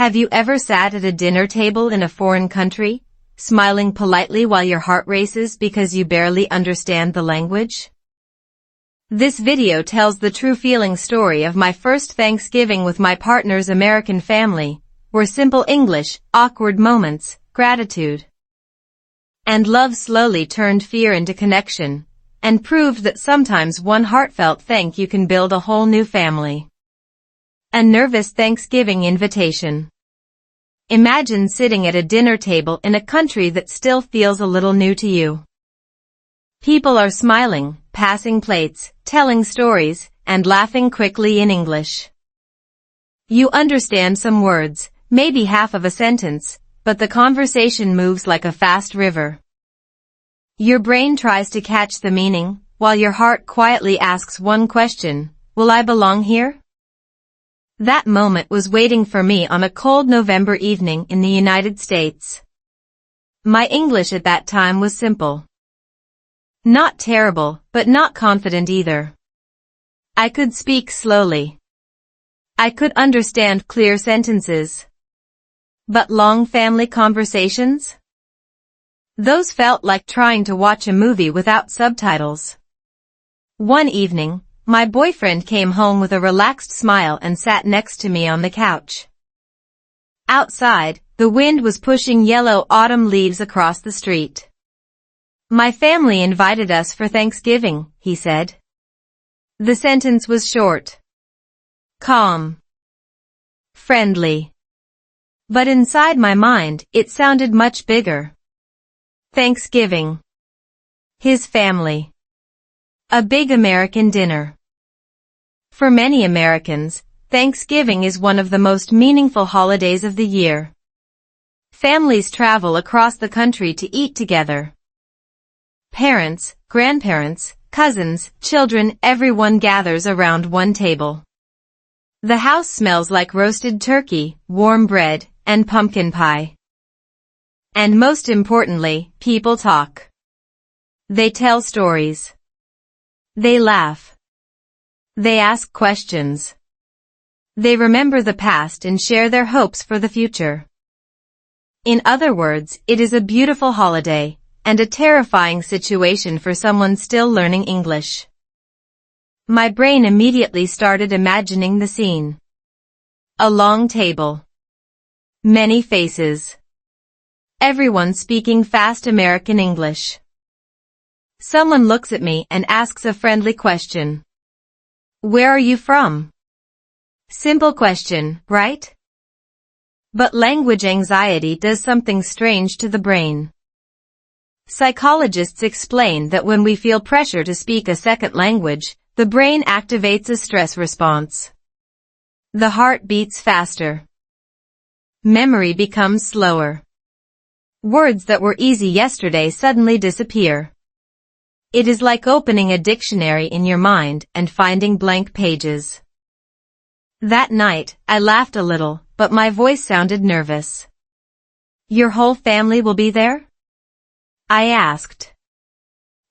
Have you ever sat at a dinner table in a foreign country, smiling politely while your heart races because you barely understand the language? This video tells the true feeling story of my first Thanksgiving with my partner's American family, where simple English, awkward moments, gratitude, and love slowly turned fear into connection, and proved that sometimes one heartfelt thank you can build a whole new family. A nervous Thanksgiving invitation. Imagine sitting at a dinner table in a country that still feels a little new to you. People are smiling, passing plates, telling stories, and laughing quickly in English. You understand some words, maybe half of a sentence, but the conversation moves like a fast river. Your brain tries to catch the meaning, while your heart quietly asks one question: will I belong here? That moment was waiting for me on a cold November evening in the United States. My English at that time was simple. Not terrible, but not confident either. I could speak slowly. I could understand clear sentences. But long family conversations? Those felt like trying to watch a movie without subtitles. One evening, my boyfriend came home with a relaxed smile and sat next to me on the couch. Outside, the wind was pushing yellow autumn leaves across the street. My family invited us for Thanksgiving, he said. The sentence was short, calm, friendly. But inside my mind, it sounded much bigger. Thanksgiving. His family. A big American dinner. For many Americans, Thanksgiving is one of the most meaningful holidays of the year. Families travel across the country to eat together. Parents, grandparents, cousins, children, everyone gathers around one table. The house smells like roasted turkey, warm bread, and pumpkin pie. And most importantly, people talk. They tell stories. They laugh. They ask questions. They remember the past and share their hopes for the future. In other words, it is a beautiful holiday, and a terrifying situation for someone still learning English. My brain immediately started imagining the scene. A long table. Many faces. Everyone speaking fast American English. Someone looks at me and asks a friendly question. Where are you from? Simple question, right? But language anxiety does something strange to the brain. Psychologists explain that when we feel pressure to speak a second language, the brain activates a stress response. The heart beats faster. Memory becomes slower. Words that were easy yesterday suddenly disappear. It is like opening a dictionary in your mind and finding blank pages. That night, I laughed a little, but my voice sounded nervous. Your whole family will be there? I asked.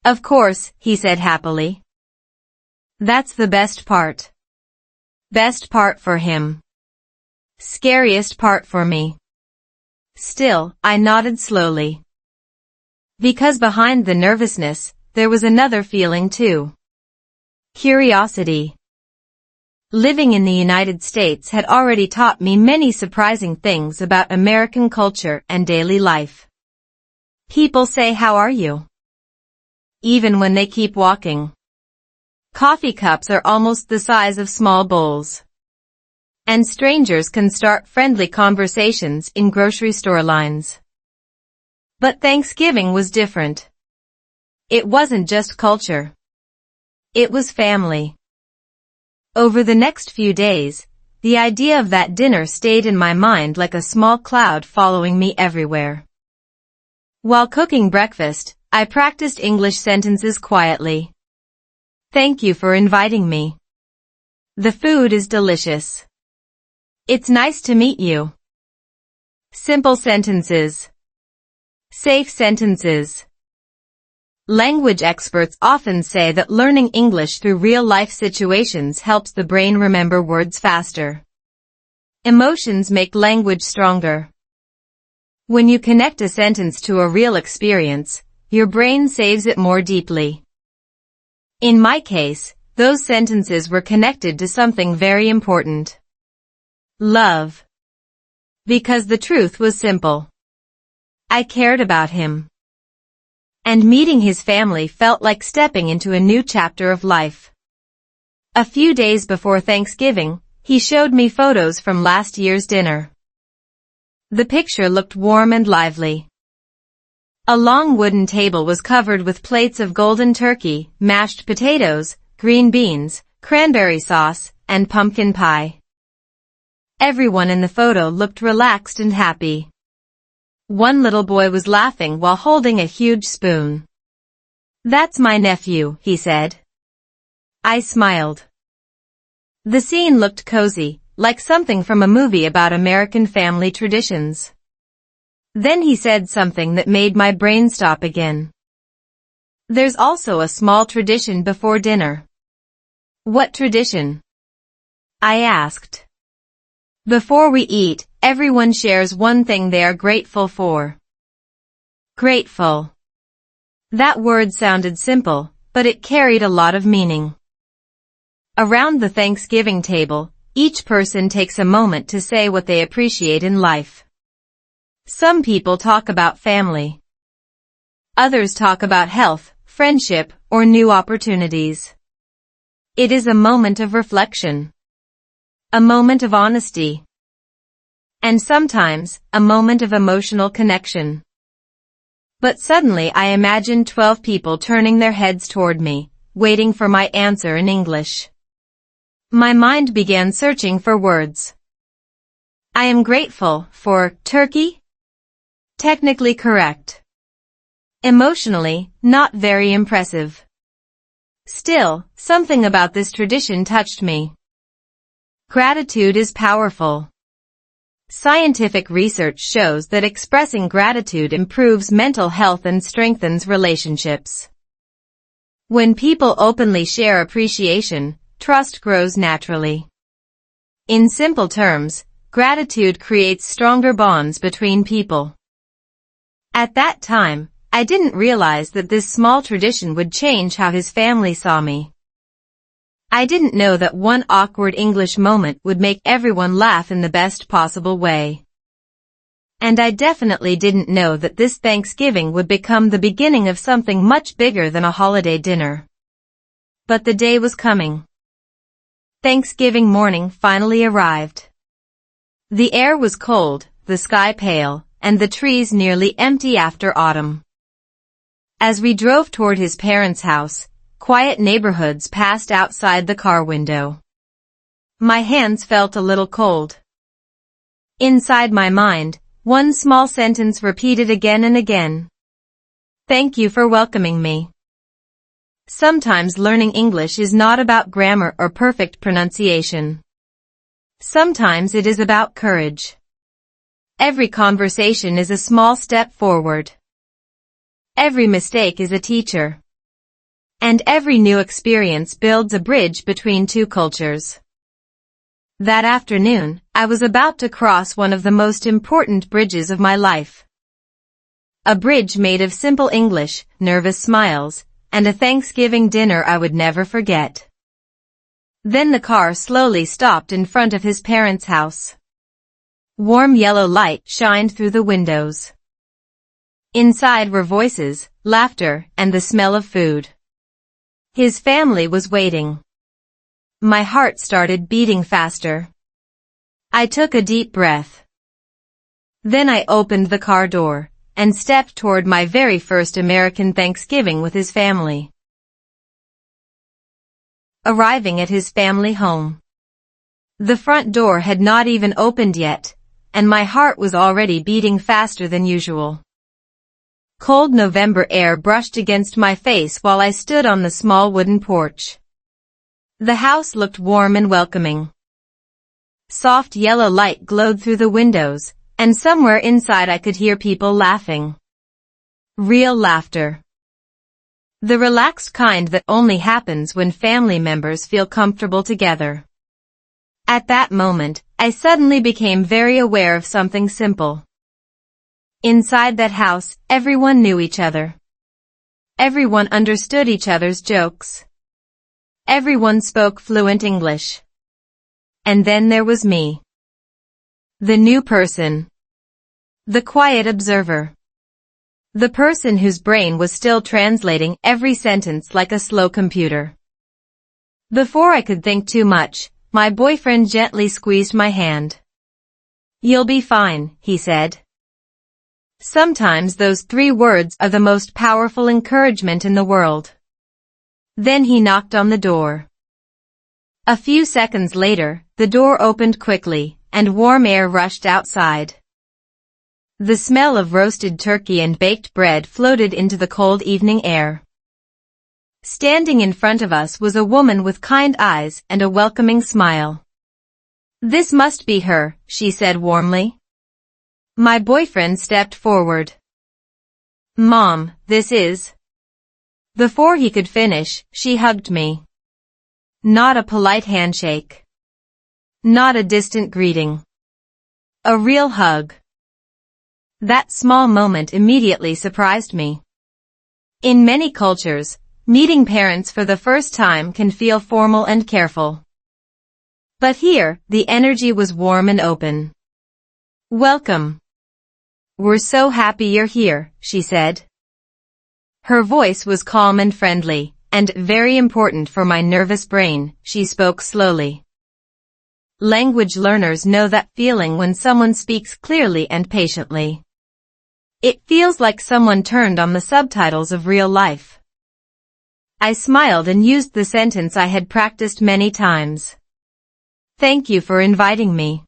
Of course, he said happily. That's the best part. Best part for him. Scariest part for me. Still, I nodded slowly. Because behind the nervousness, there was another feeling too. Curiosity. Living in the United States had already taught me many surprising things about American culture and daily life. People say, "How are you?" even when they keep walking. Coffee cups are almost the size of small bowls. And strangers can start friendly conversations in grocery store lines. But Thanksgiving was different. It wasn't just culture. It was family. Over the next few days, the idea of that dinner stayed in my mind like a small cloud following me everywhere. While cooking breakfast, I practiced English sentences quietly. Thank you for inviting me. The food is delicious. It's nice to meet you. Simple sentences. Safe sentences. Language experts often say that learning English through real-life situations helps the brain remember words faster. Emotions make language stronger. When you connect a sentence to a real experience, your brain saves it more deeply. In my case, those sentences were connected to something very important. Love. Because the truth was simple. I cared about him. And meeting his family felt like stepping into a new chapter of life. A few days before Thanksgiving, he showed me photos from last year's dinner. The picture looked warm and lively. A long wooden table was covered with plates of golden turkey, mashed potatoes, green beans, cranberry sauce, and pumpkin pie. Everyone in the photo looked relaxed and happy. One little boy was laughing while holding a huge spoon. "That's my nephew," he said. I smiled. The scene looked cozy, like something from a movie about American family traditions. Then he said something that made my brain stop again. "There's also a small tradition before dinner." "What tradition?" I asked. "Before we eat, everyone shares one thing they are grateful for." Grateful. That word sounded simple, but it carried a lot of meaning. Around the Thanksgiving table, each person takes a moment to say what they appreciate in life. Some people talk about family. Others talk about health, friendship, or new opportunities. It is a moment of reflection. A moment of honesty. And sometimes, a moment of emotional connection. But suddenly I imagined 12 people turning their heads toward me, waiting for my answer in English. My mind began searching for words. I am grateful for turkey? Technically correct. Emotionally, not very impressive. Still, something about this tradition touched me. Gratitude is powerful. Scientific research shows that expressing gratitude improves mental health and strengthens relationships. When people openly share appreciation, trust grows naturally. In simple terms, gratitude creates stronger bonds between people. At that time, I didn't realize that this small tradition would change how his family saw me. I didn't know that one awkward English moment would make everyone laugh in the best possible way. And I definitely didn't know that this Thanksgiving would become the beginning of something much bigger than a holiday dinner. But the day was coming. Thanksgiving morning finally arrived. The air was cold, the sky pale, and the trees nearly empty after autumn. As we drove toward his parents' house, quiet neighborhoods passed outside the car window. My hands felt a little cold. Inside my mind, one small sentence repeated again and again. "Thank you for welcoming me." Sometimes learning English is not about grammar or perfect pronunciation. Sometimes it is about courage. Every conversation is a small step forward. Every mistake is a teacher. And every new experience builds a bridge between two cultures. That afternoon, I was about to cross one of the most important bridges of my life. A bridge made of simple English, nervous smiles, and a Thanksgiving dinner I would never forget. Then the car slowly stopped in front of his parents' house. Warm yellow light shined through the windows. Inside were voices, laughter, and the smell of food. His family was waiting. My heart started beating faster. I took a deep breath. Then I opened the car door and stepped toward my very first American Thanksgiving with his family. Arriving at his family home. The front door had not even opened yet, and my heart was already beating faster than usual. Cold November air brushed against my face while I stood on the small wooden porch. The house looked warm and welcoming. Soft yellow light glowed through the windows, and somewhere inside I could hear people laughing. Real laughter. The relaxed kind that only happens when family members feel comfortable together. At that moment, I suddenly became very aware of something simple. Inside that house, everyone knew each other. Everyone understood each other's jokes. Everyone spoke fluent English. And then there was me. The new person. The quiet observer. The person whose brain was still translating every sentence like a slow computer. Before I could think too much, my boyfriend gently squeezed my hand. "You'll be fine," he said. Sometimes those 3 words are the most powerful encouragement in the world. Then he knocked on the door. A few seconds later, the door opened quickly, and warm air rushed outside. The smell of roasted turkey and baked bread floated into the cold evening air. Standing in front of us was a woman with kind eyes and a welcoming smile. "This must be her," she said warmly. My boyfriend stepped forward. "Mom, this is..." Before he could finish, she hugged me. Not a polite handshake. Not a distant greeting. A real hug. That small moment immediately surprised me. In many cultures, meeting parents for the first time can feel formal and careful. But here, the energy was warm and open. "Welcome. We're so happy you're here," she said. Her voice was calm and friendly, and very important for my nervous brain, she spoke slowly. Language learners know that feeling when someone speaks clearly and patiently. It feels like someone turned on the subtitles of real life. I smiled and used the sentence I had practiced many times. "Thank you for inviting me.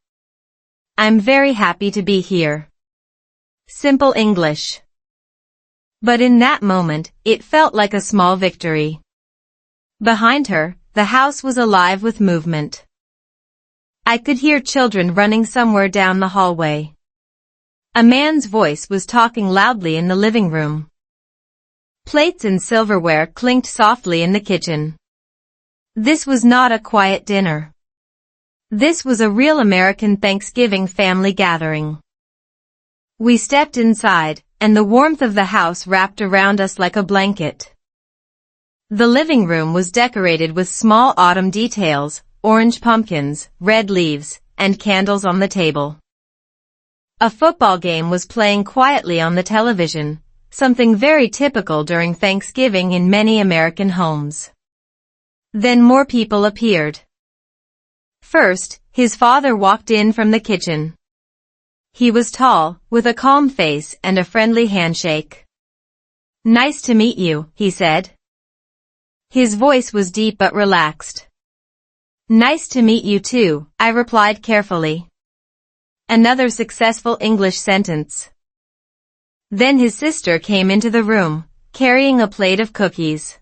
I'm very happy to be here." Simple English. But in that moment, it felt like a small victory. Behind her, the house was alive with movement. I could hear children running somewhere down the hallway. A man's voice was talking loudly in the living room. Plates and silverware clinked softly in the kitchen. This was not a quiet dinner. This was a real American Thanksgiving family gathering. We stepped inside, and the warmth of the house wrapped around us like a blanket. The living room was decorated with small autumn details, orange pumpkins, red leaves, and candles on the table. A football game was playing quietly on the television, something very typical during Thanksgiving in many American homes. Then more people appeared. First, his father walked in from the kitchen. He was tall, with a calm face and a friendly handshake. "Nice to meet you," he said. His voice was deep but relaxed. "Nice to meet you too," I replied carefully. Another successful English sentence. Then his sister came into the room, carrying a plate of cookies.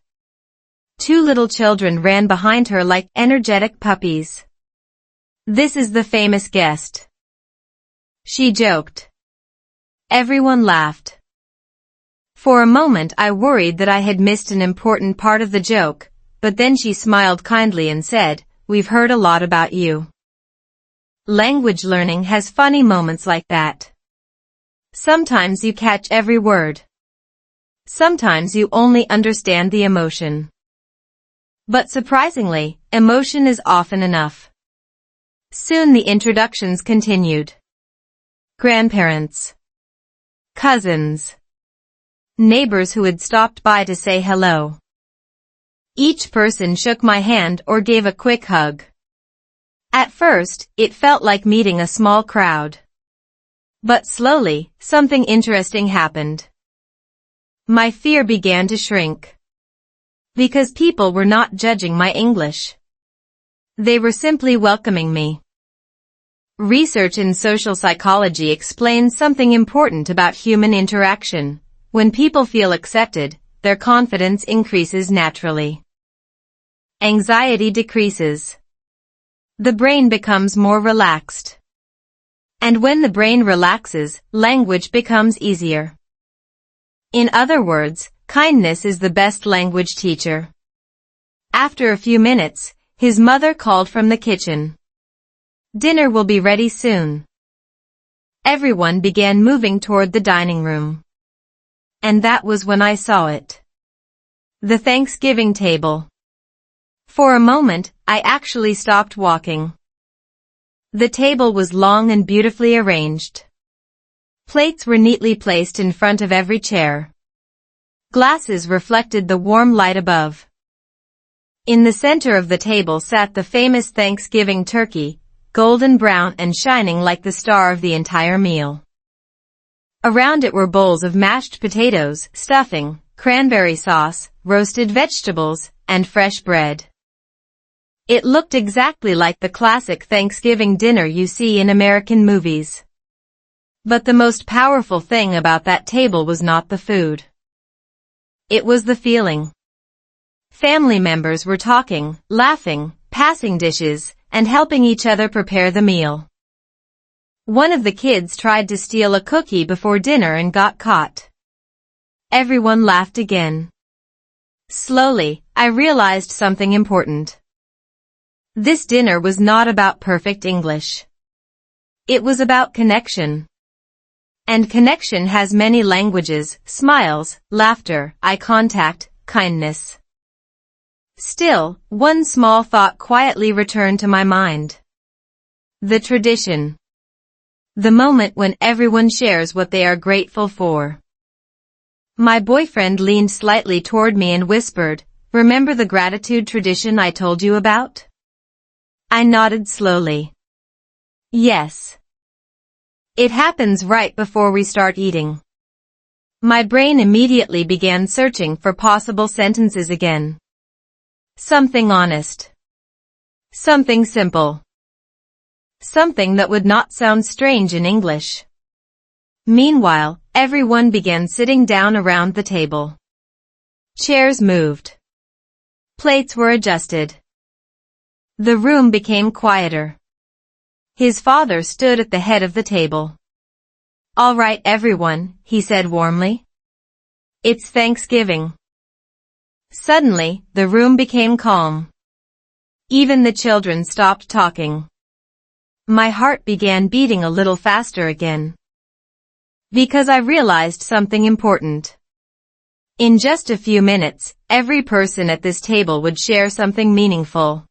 2 little children ran behind her like energetic puppies. "This is the famous guest," she joked. Everyone laughed. For a moment I worried that I had missed an important part of the joke, but then she smiled kindly and said, "We've heard a lot about you." Language learning has funny moments like that. Sometimes you catch every word. Sometimes you only understand the emotion. But surprisingly, emotion is often enough. Soon the introductions continued. Grandparents. Cousins. Neighbors who had stopped by to say hello. Each person shook my hand or gave a quick hug. At first, it felt like meeting a small crowd. But slowly, something interesting happened. My fear began to shrink. Because people were not judging my English. They were simply welcoming me. Research in social psychology explains something important about human interaction. When people feel accepted, their confidence increases naturally. Anxiety decreases. The brain becomes more relaxed. And when the brain relaxes, language becomes easier. In other words, kindness is the best language teacher. After a few minutes, his mother called from the kitchen. Dinner will be ready soon. Everyone began moving toward the dining room. And that was when I saw it. The Thanksgiving table. For a moment, I actually stopped walking. The table was long and beautifully arranged. Plates were neatly placed in front of every chair. Glasses reflected the warm light above. In the center of the table sat the famous Thanksgiving turkey, golden brown and shining like the star of the entire meal. Around it were bowls of mashed potatoes, stuffing, cranberry sauce, roasted vegetables, and fresh bread. It looked exactly like the classic Thanksgiving dinner you see in American movies. But the most powerful thing about that table was not the food. It was the feeling. Family members were talking, laughing, passing dishes, and helping each other prepare the meal. One of the kids tried to steal a cookie before dinner and got caught. Everyone laughed again. Slowly, I realized something important. This dinner was not about perfect English. It was about connection. And connection has many languages: smiles, laughter, eye contact, kindness. Still, one small thought quietly returned to my mind. The tradition. The moment when everyone shares what they are grateful for. My boyfriend leaned slightly toward me and whispered, "Remember the gratitude tradition I told you about?" I nodded slowly. Yes. It happens right before we start eating. My brain immediately began searching for possible sentences again. Something honest. Something simple. Something that would not sound strange in English. Meanwhile, everyone began sitting down around the table. Chairs moved. Plates were adjusted. The room became quieter. His father stood at the head of the table. "All right, everyone," he said warmly. "It's Thanksgiving." Suddenly, the room became calm. Even the children stopped talking. My heart began beating a little faster again. Because I realized something important. In just a few minutes, every person at this table would share something meaningful.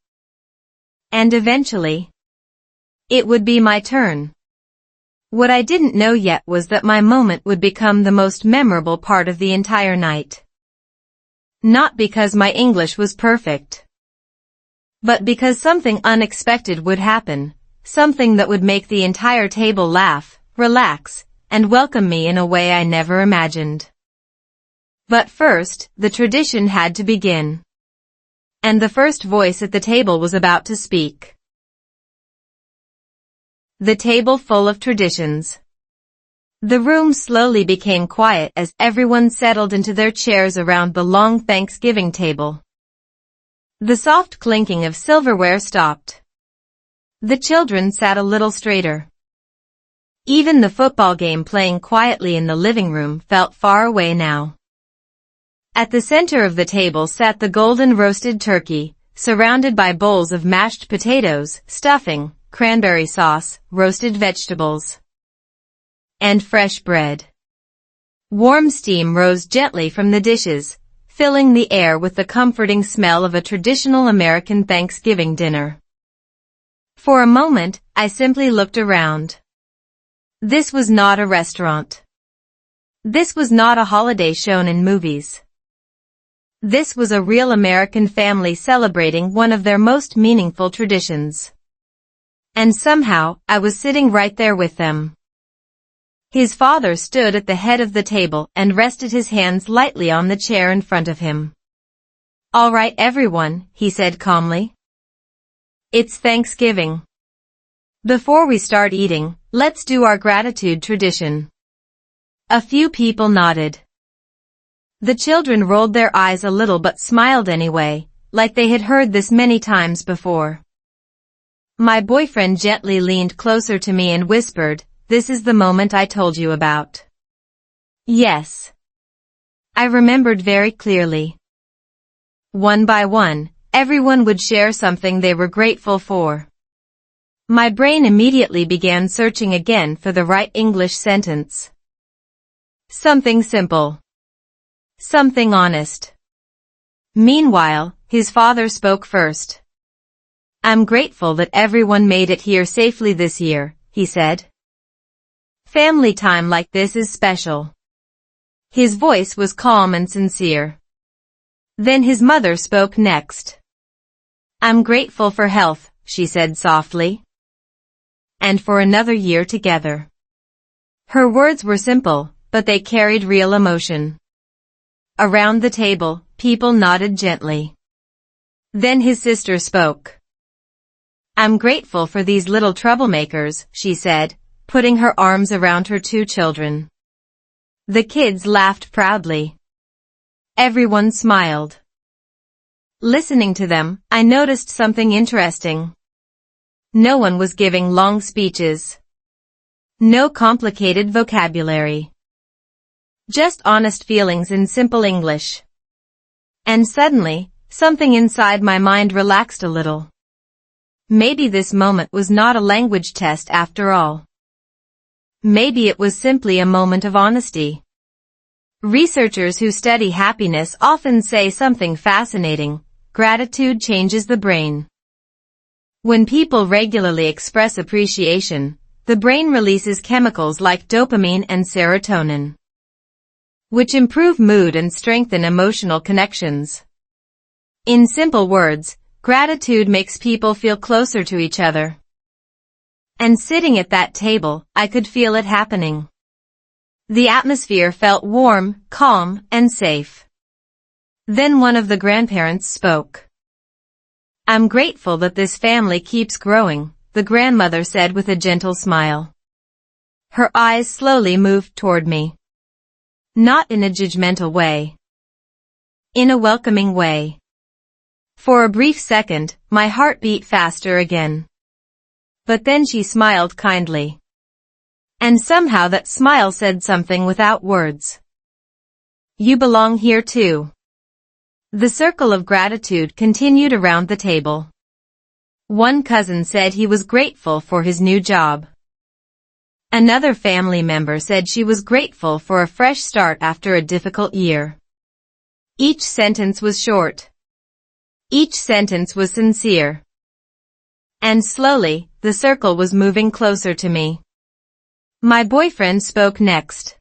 And eventually, it would be my turn. What I didn't know yet was that my moment would become the most memorable part of the entire night. Not because my English was perfect, but because something unexpected would happen, something that would make the entire table laugh, relax, and welcome me in a way I never imagined. But first, the tradition had to begin. And the first voice at the table was about to speak. The table full of traditions. The room slowly became quiet as everyone settled into their chairs around the long Thanksgiving table. The soft clinking of silverware stopped. The children sat a little straighter. Even the football game playing quietly in the living room felt far away now. At the center of the table sat the golden roasted turkey, surrounded by bowls of mashed potatoes, stuffing, cranberry sauce, roasted vegetables, and fresh bread. Warm steam rose gently from the dishes, filling the air with the comforting smell of a traditional American Thanksgiving dinner. For a moment, I simply looked around. This was not a restaurant. This was not a holiday shown in movies. This was a real American family celebrating one of their most meaningful traditions. And somehow, I was sitting right there with them. His father stood at the head of the table and rested his hands lightly on the chair in front of him. "All right, everyone," he said calmly. "It's Thanksgiving. Before we start eating, let's do our gratitude tradition." A few people nodded. The children rolled their eyes a little but smiled anyway, like they had heard this many times before. My boyfriend gently leaned closer to me and whispered, "This is the moment I told you about." Yes. I remembered very clearly. One by one, everyone would share something they were grateful for. My brain immediately began searching again for the right English sentence. Something simple. Something honest. Meanwhile, his father spoke first. I'm grateful that everyone made it here safely this year, he said. Family time like this is special. His voice was calm and sincere. Then his mother spoke next. I'm grateful for health, she said softly. And for another year together. Her words were simple, but they carried real emotion. Around the table, people nodded gently. Then his sister spoke. I'm grateful for these little troublemakers, she said, putting her arms around her two children. The kids laughed proudly. Everyone smiled. Listening to them, I noticed something interesting. No one was giving long speeches. No complicated vocabulary. Just honest feelings in simple English. And suddenly, something inside my mind relaxed a little. Maybe this moment was not a language test after all. Maybe it was simply a moment of honesty. Researchers who study happiness often say something fascinating. Gratitude changes the brain. When people regularly express appreciation, the brain releases chemicals like dopamine and serotonin, which improve mood and strengthen emotional connections. In simple words, gratitude makes people feel closer to each other. And sitting at that table, I could feel it happening. The atmosphere felt warm, calm, and safe. Then one of the grandparents spoke. I'm grateful that this family keeps growing, the grandmother said with a gentle smile. Her eyes slowly moved toward me. Not in a judgmental way. In a welcoming way. For a brief second, my heart beat faster again. But then she smiled kindly. And somehow that smile said something without words. You belong here too. The circle of gratitude continued around the table. One cousin said he was grateful for his new job. Another family member said she was grateful for a fresh start after a difficult year. Each sentence was short. Each sentence was sincere. And slowly, the circle was moving closer to me. My boyfriend spoke next.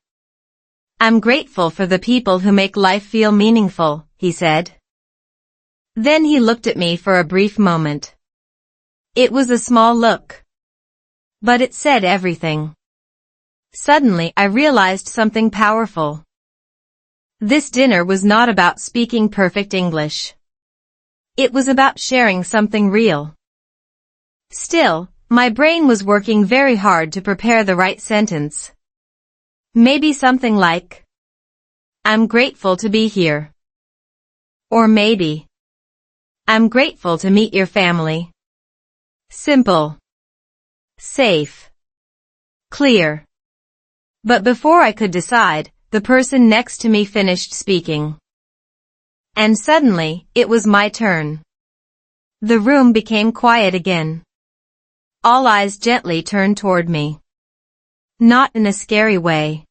I'm grateful for the people who make life feel meaningful, he said. Then he looked at me for a brief moment. It was a small look. But it said everything. Suddenly, I realized something powerful. This dinner was not about speaking perfect English. It was about sharing something real. Still, my brain was working very hard to prepare the right sentence. Maybe something like, I'm grateful to be here. Or maybe, I'm grateful to meet your family. Simple. Safe. Clear. But before I could decide, the person next to me finished speaking. And suddenly, it was my turn. The room became quiet again. All eyes gently turned toward me. Not in a scary way.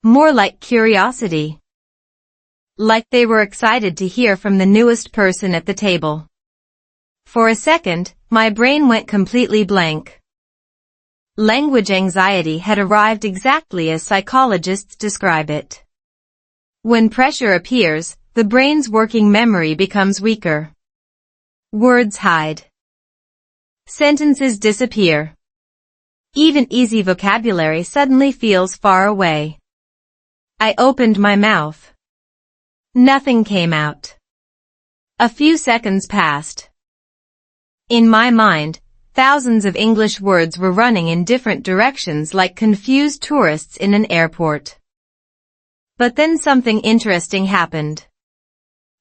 More like curiosity. Like they were excited to hear from the newest person at the table. For a second, my brain went completely blank. Language anxiety had arrived exactly as psychologists describe it. When pressure appears, the brain's working memory becomes weaker. Words hide. Sentences disappear. Even easy vocabulary suddenly feels far away. I opened my mouth. Nothing came out. A few seconds passed. In my mind, thousands of English words were running in different directions like confused tourists in an airport. But then something interesting happened.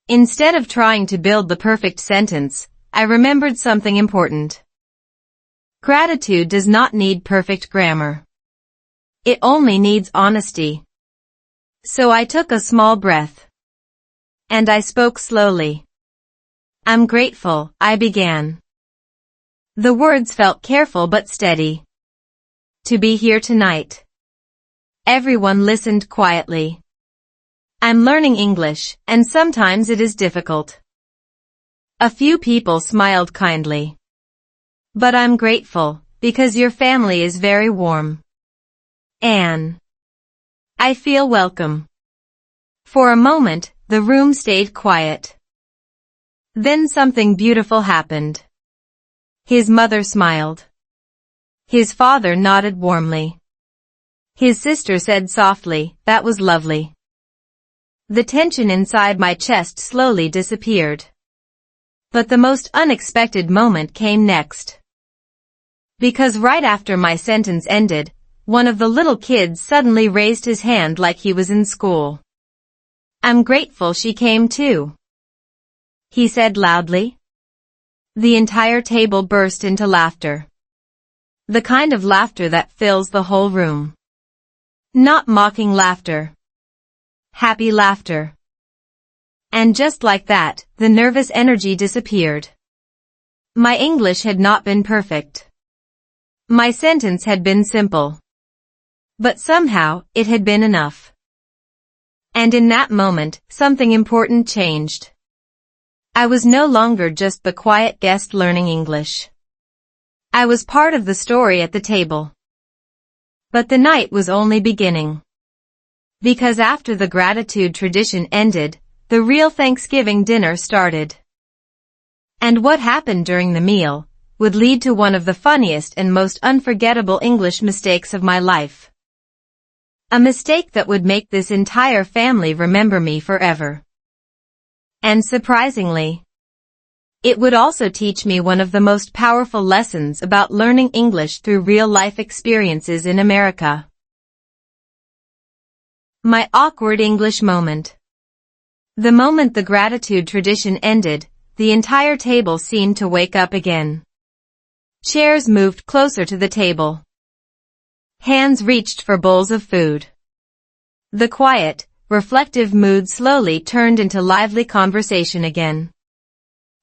Instead of trying to build the perfect sentence, I remembered something important. Gratitude does not need perfect grammar. It only needs honesty. So I took a small breath. And I spoke slowly. I'm grateful, I began. The words felt careful but steady. To be here tonight. Everyone listened quietly. I'm learning English, and sometimes it is difficult. A few people smiled kindly. But I'm grateful, because your family is very warm. Anne. I feel welcome. For a moment, the room stayed quiet. Then something beautiful happened. His mother smiled. His father nodded warmly. His sister said softly, "That was lovely." The tension inside my chest slowly disappeared. But the most unexpected moment came next. Because right after my sentence ended, one of the little kids suddenly raised his hand like he was in school. "I'm grateful she came too," he said loudly. The entire table burst into laughter. The kind of laughter that fills the whole room. Not mocking laughter. Happy laughter. And just like that, the nervous energy disappeared. My English had not been perfect. My sentence had been simple. But somehow, it had been enough. And in that moment, something important changed. I was no longer just the quiet guest learning English. I was part of the story at the table. But the night was only beginning. Because after the gratitude tradition ended, the real Thanksgiving dinner started. And what happened during the meal would lead to one of the funniest and most unforgettable English mistakes of my life. A mistake that would make this entire family remember me forever. And surprisingly, it would also teach me one of the most powerful lessons about learning English through real-life experiences in America. My awkward English moment. The moment the gratitude tradition ended, the entire table seemed to wake up again. Chairs moved closer to the table. Hands reached for bowls of food. The quiet, reflective mood slowly turned into lively conversation again.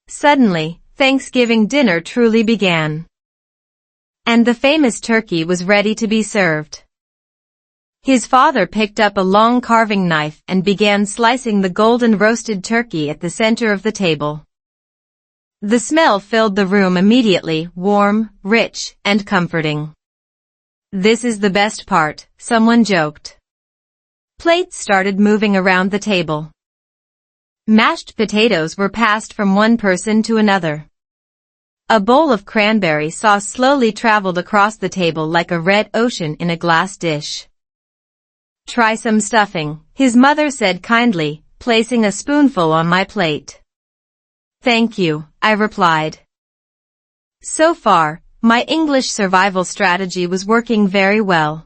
Suddenly, Thanksgiving dinner truly began. And the famous turkey was ready to be served. His father picked up a long carving knife and began slicing the golden roasted turkey at the center of the table. The smell filled the room immediately, warm, rich, and comforting. "This is the best part," someone joked. Plates started moving around the table. Mashed potatoes were passed from one person to another. A bowl of cranberry sauce slowly traveled across the table like a red ocean in a glass dish. "Try some stuffing," his mother said kindly, placing a spoonful on my plate. "Thank you," I replied. So far, my English survival strategy was working very well.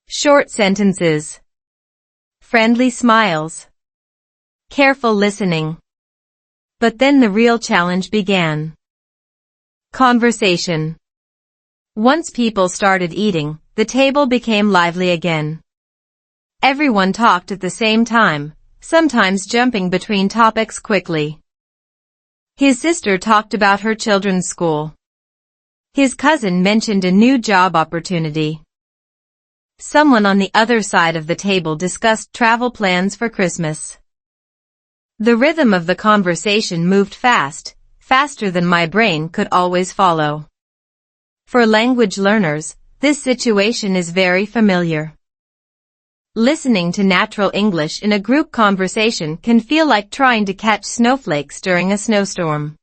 Short sentences. Friendly smiles. Careful listening. But then the real challenge began. Conversation. Once people started eating, the table became lively again. Everyone talked at the same time, sometimes jumping between topics quickly. His sister talked about her children's school. His cousin mentioned a new job opportunity. Someone on the other side of the table discussed travel plans for Christmas. The rhythm of the conversation moved fast, faster than my brain could always follow. For language learners, this situation is very familiar. Listening to natural English in a group conversation can feel like trying to catch snowflakes during a snowstorm.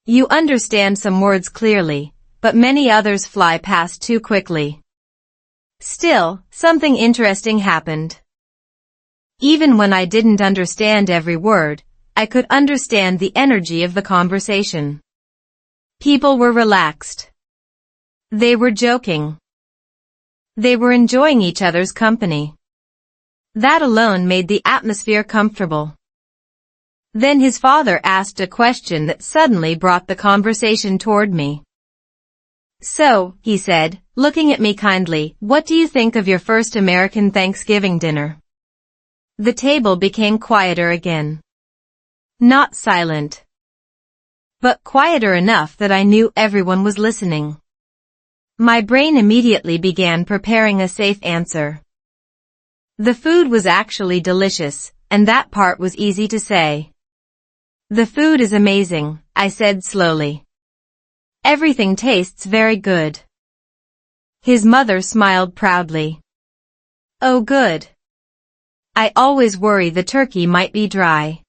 You understand some words clearly, but many others fly past too quickly. Still, something interesting happened. Even when I didn't understand every word, I could understand the energy of the conversation. People were relaxed. They were joking. They were enjoying each other's company. That alone made the atmosphere comfortable. Then his father asked a question that suddenly brought the conversation toward me. "So," he said, looking at me kindly, "what do you think of your first American Thanksgiving dinner?" The table became quieter again. Not silent. but quieter enough that I knew everyone was listening. My brain immediately began preparing a safe answer. The food was actually delicious, and that part was easy to say. The food is amazing, I said slowly. Everything tastes very good. His mother smiled proudly. Oh good. I always worry the turkey might be dry.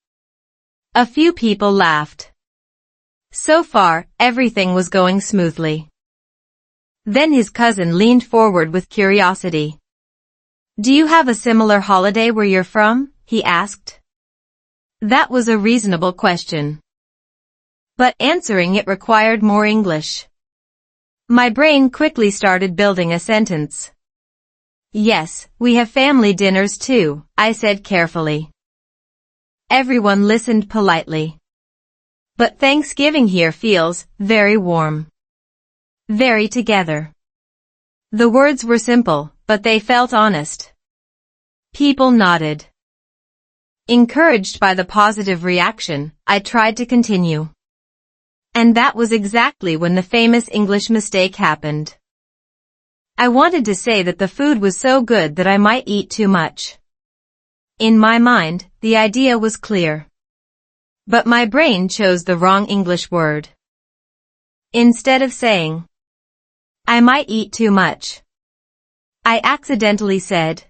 A few people laughed. So far, everything was going smoothly. Then his cousin leaned forward with curiosity. Do you have a similar holiday where you're from? He asked. That was a reasonable question. But answering it required more English. My brain quickly started building a sentence. Yes, we have family dinners too, I said carefully. Everyone listened politely. But Thanksgiving here feels very warm. Very together. The words were simple, but they felt honest. People nodded. Encouraged by the positive reaction, I tried to continue. And that was exactly when the famous English mistake happened. I wanted to say that the food was so good that I might eat too much. In my mind, the idea was clear. But my brain chose the wrong English word. Instead of saying, I might eat too much, I accidentally said,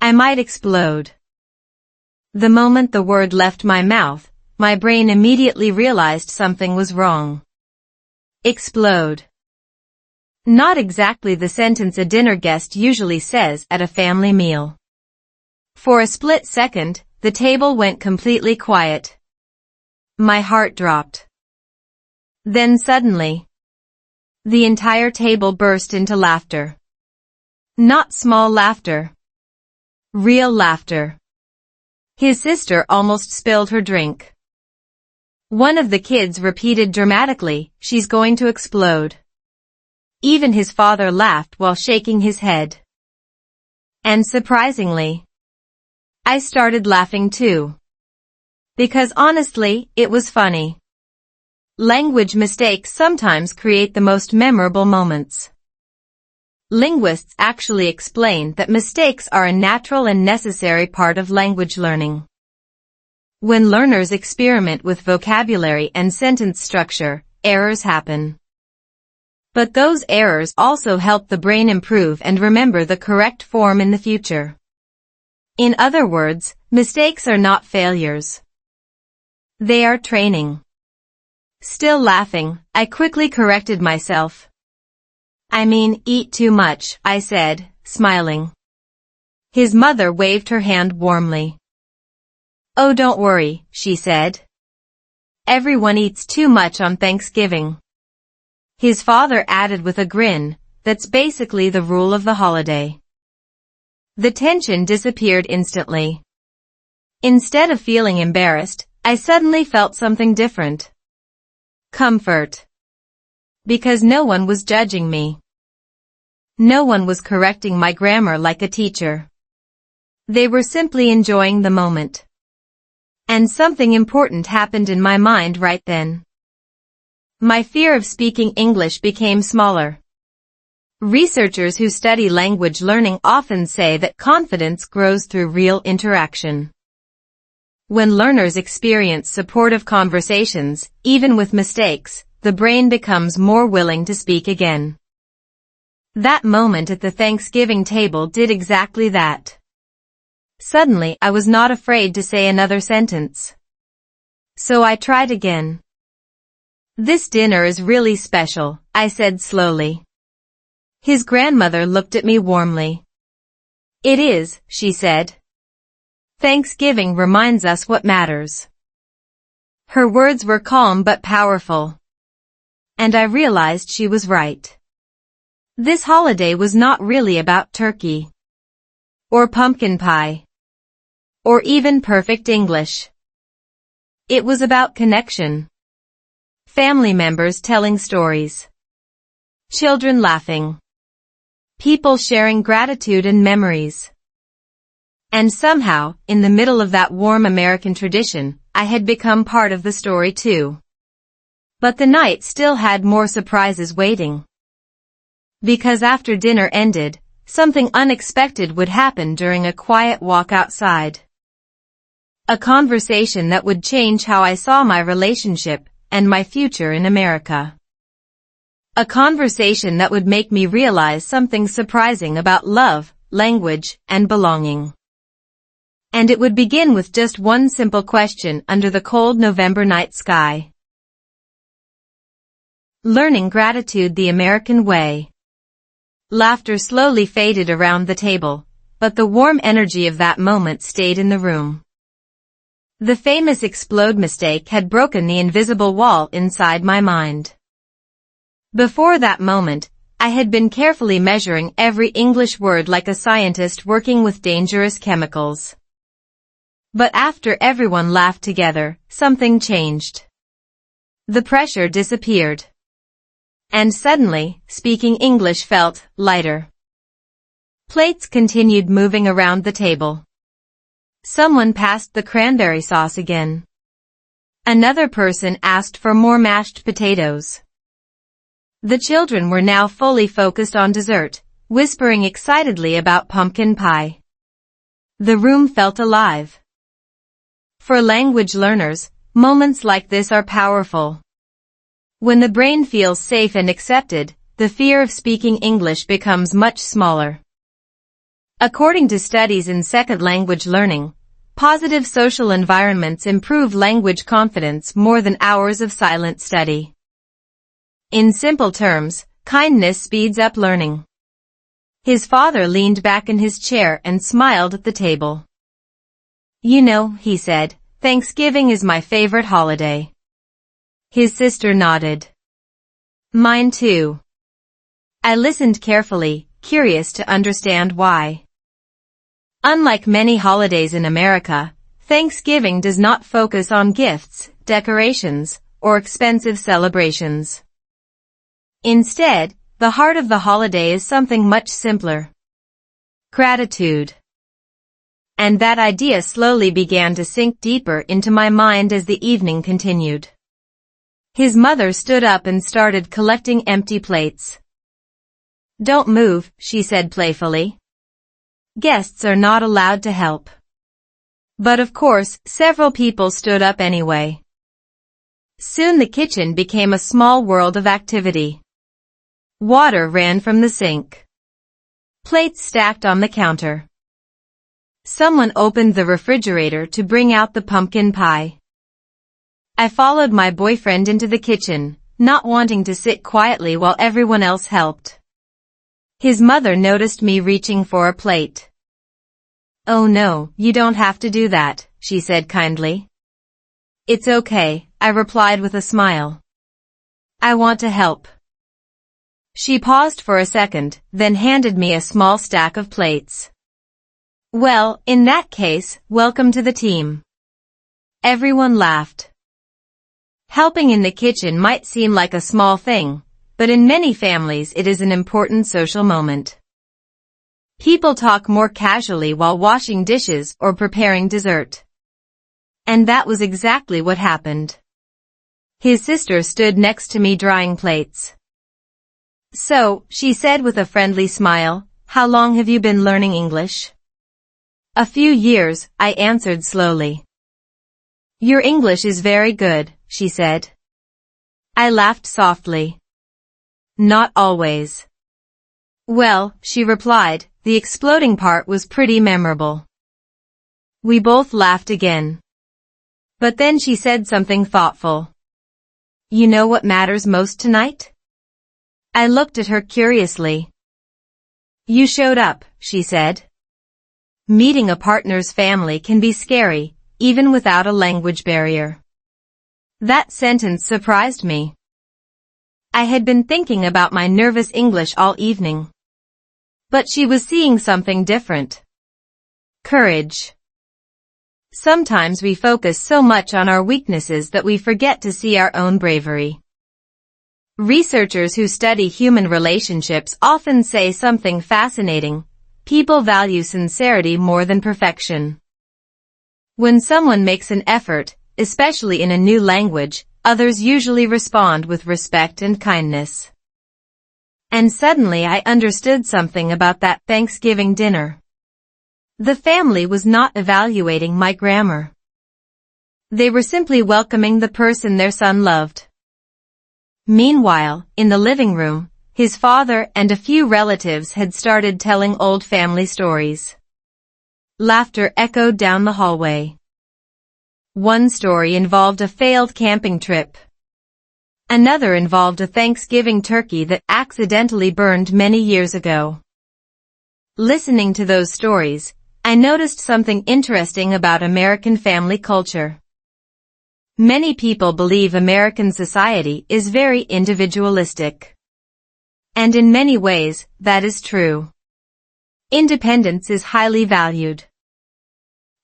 I might explode. The moment the word left my mouth, my brain immediately realized something was wrong. Explode. Not exactly the sentence a dinner guest usually says at a family meal. For a split second, the table went completely quiet. My heart dropped. Then suddenly, the entire table burst into laughter. Not small laughter. Real laughter. His sister almost spilled her drink. One of the kids repeated dramatically, she's going to explode. Even his father laughed while shaking his head. And surprisingly, I started laughing too. Because honestly, it was funny. Language mistakes sometimes create the most memorable moments. Linguists actually explain that mistakes are a natural and necessary part of language learning. When learners experiment with vocabulary and sentence structure, errors happen. But those errors also help the brain improve and remember the correct form in the future. In other words, mistakes are not failures. They are training. Still laughing, I quickly corrected myself. I mean, eat too much, I said, smiling. His mother waved her hand warmly. Oh, don't worry, she said. Everyone eats too much on Thanksgiving. His father added with a grin, that's basically the rule of the holiday. The tension disappeared instantly. Instead of feeling embarrassed, I suddenly felt something different. Comfort. Because no one was judging me. No one was correcting my grammar like a teacher. They were simply enjoying the moment. And something important happened in my mind right then. My fear of speaking English became smaller. Researchers who study language learning often say that confidence grows through real interaction. When learners experience supportive conversations, even with mistakes, the brain becomes more willing to speak again. That moment at the Thanksgiving table did exactly that. Suddenly, I was not afraid to say another sentence. So I tried again. This dinner is really special, I said slowly. His grandmother looked at me warmly. It is, she said. Thanksgiving reminds us what matters. Her words were calm but powerful. And I realized she was right. This holiday was not really about turkey. Or pumpkin pie. Or even perfect English. It was about connection. Family members telling stories. Children laughing. People sharing gratitude and memories. And somehow, in the middle of that warm American tradition, I had become part of the story too. But the night still had more surprises waiting. Because after dinner ended, something unexpected would happen during a quiet walk outside. A conversation that would change how I saw my relationship and my future in America. A conversation that would make me realize something surprising about love, language, and belonging. And it would begin with just one simple question under the cold November night sky. Learning gratitude the American way. Laughter slowly faded around the table, but the warm energy of that moment stayed in the room. The famous explode mistake had broken the invisible wall inside my mind. Before that moment, I had been carefully measuring every English word like a scientist working with dangerous chemicals. But after everyone laughed together, something changed. The pressure disappeared. And suddenly, speaking English felt lighter. Plates continued moving around the table. Someone passed the cranberry sauce again. Another person asked for more mashed potatoes. The children were now fully focused on dessert, whispering excitedly about pumpkin pie. The room felt alive. For language learners, moments like this are powerful. When the brain feels safe and accepted, the fear of speaking English becomes much smaller. According to studies in second language learning, positive social environments improve language confidence more than hours of silent study. In simple terms, kindness speeds up learning. His father leaned back in his chair and smiled at the table. You know, he said, Thanksgiving is my favorite holiday. His sister nodded. Mine too. I listened carefully, curious to understand why. Unlike many holidays in America, Thanksgiving does not focus on gifts, decorations, or expensive celebrations. Instead, the heart of the holiday is something much simpler. Gratitude. And that idea slowly began to sink deeper into my mind as the evening continued. His mother stood up and started collecting empty plates. Don't move, she said playfully. Guests are not allowed to help. But of course, several people stood up anyway. Soon the kitchen became a small world of activity. Water ran from the sink. Plates stacked on the counter. Someone opened the refrigerator to bring out the pumpkin pie. I followed my boyfriend into the kitchen, not wanting to sit quietly while everyone else helped. His mother noticed me reaching for a plate. Oh no, you don't have to do that, she said kindly. It's okay, I replied with a smile. I want to help. She paused for a second, then handed me a small stack of plates. Well, in that case, welcome to the team. Everyone laughed. Helping in the kitchen might seem like a small thing, but in many families it is an important social moment. People talk more casually while washing dishes or preparing dessert. And that was exactly what happened. His sister stood next to me drying plates. So, she said with a friendly smile, how long have you been learning English? A few years, I answered slowly. Your English is very good, she said. I laughed softly. Not always. Well, she replied, the exploding part was pretty memorable. We both laughed again. But then she said something thoughtful. You know what matters most tonight? I looked at her curiously. You showed up, she said. Meeting a partner's family can be scary, even without a language barrier. That sentence surprised me. I had been thinking about my nervous English all evening. But she was seeing something different. Courage. Sometimes we focus so much on our weaknesses that we forget to see our own bravery. Researchers who study human relationships often say something fascinating. People value sincerity more than perfection. When someone makes an effort, especially in a new language, others usually respond with respect and kindness. And suddenly I understood something about that Thanksgiving dinner. The family was not evaluating my grammar. They were simply welcoming the person their son loved. Meanwhile, in the living room, his father and a few relatives had started telling old family stories. Laughter echoed down the hallway. One story involved a failed camping trip. Another involved a Thanksgiving turkey that accidentally burned many years ago. Listening to those stories, I noticed something interesting about American family culture. Many people believe American society is very individualistic. And in many ways, that is true. Independence is highly valued.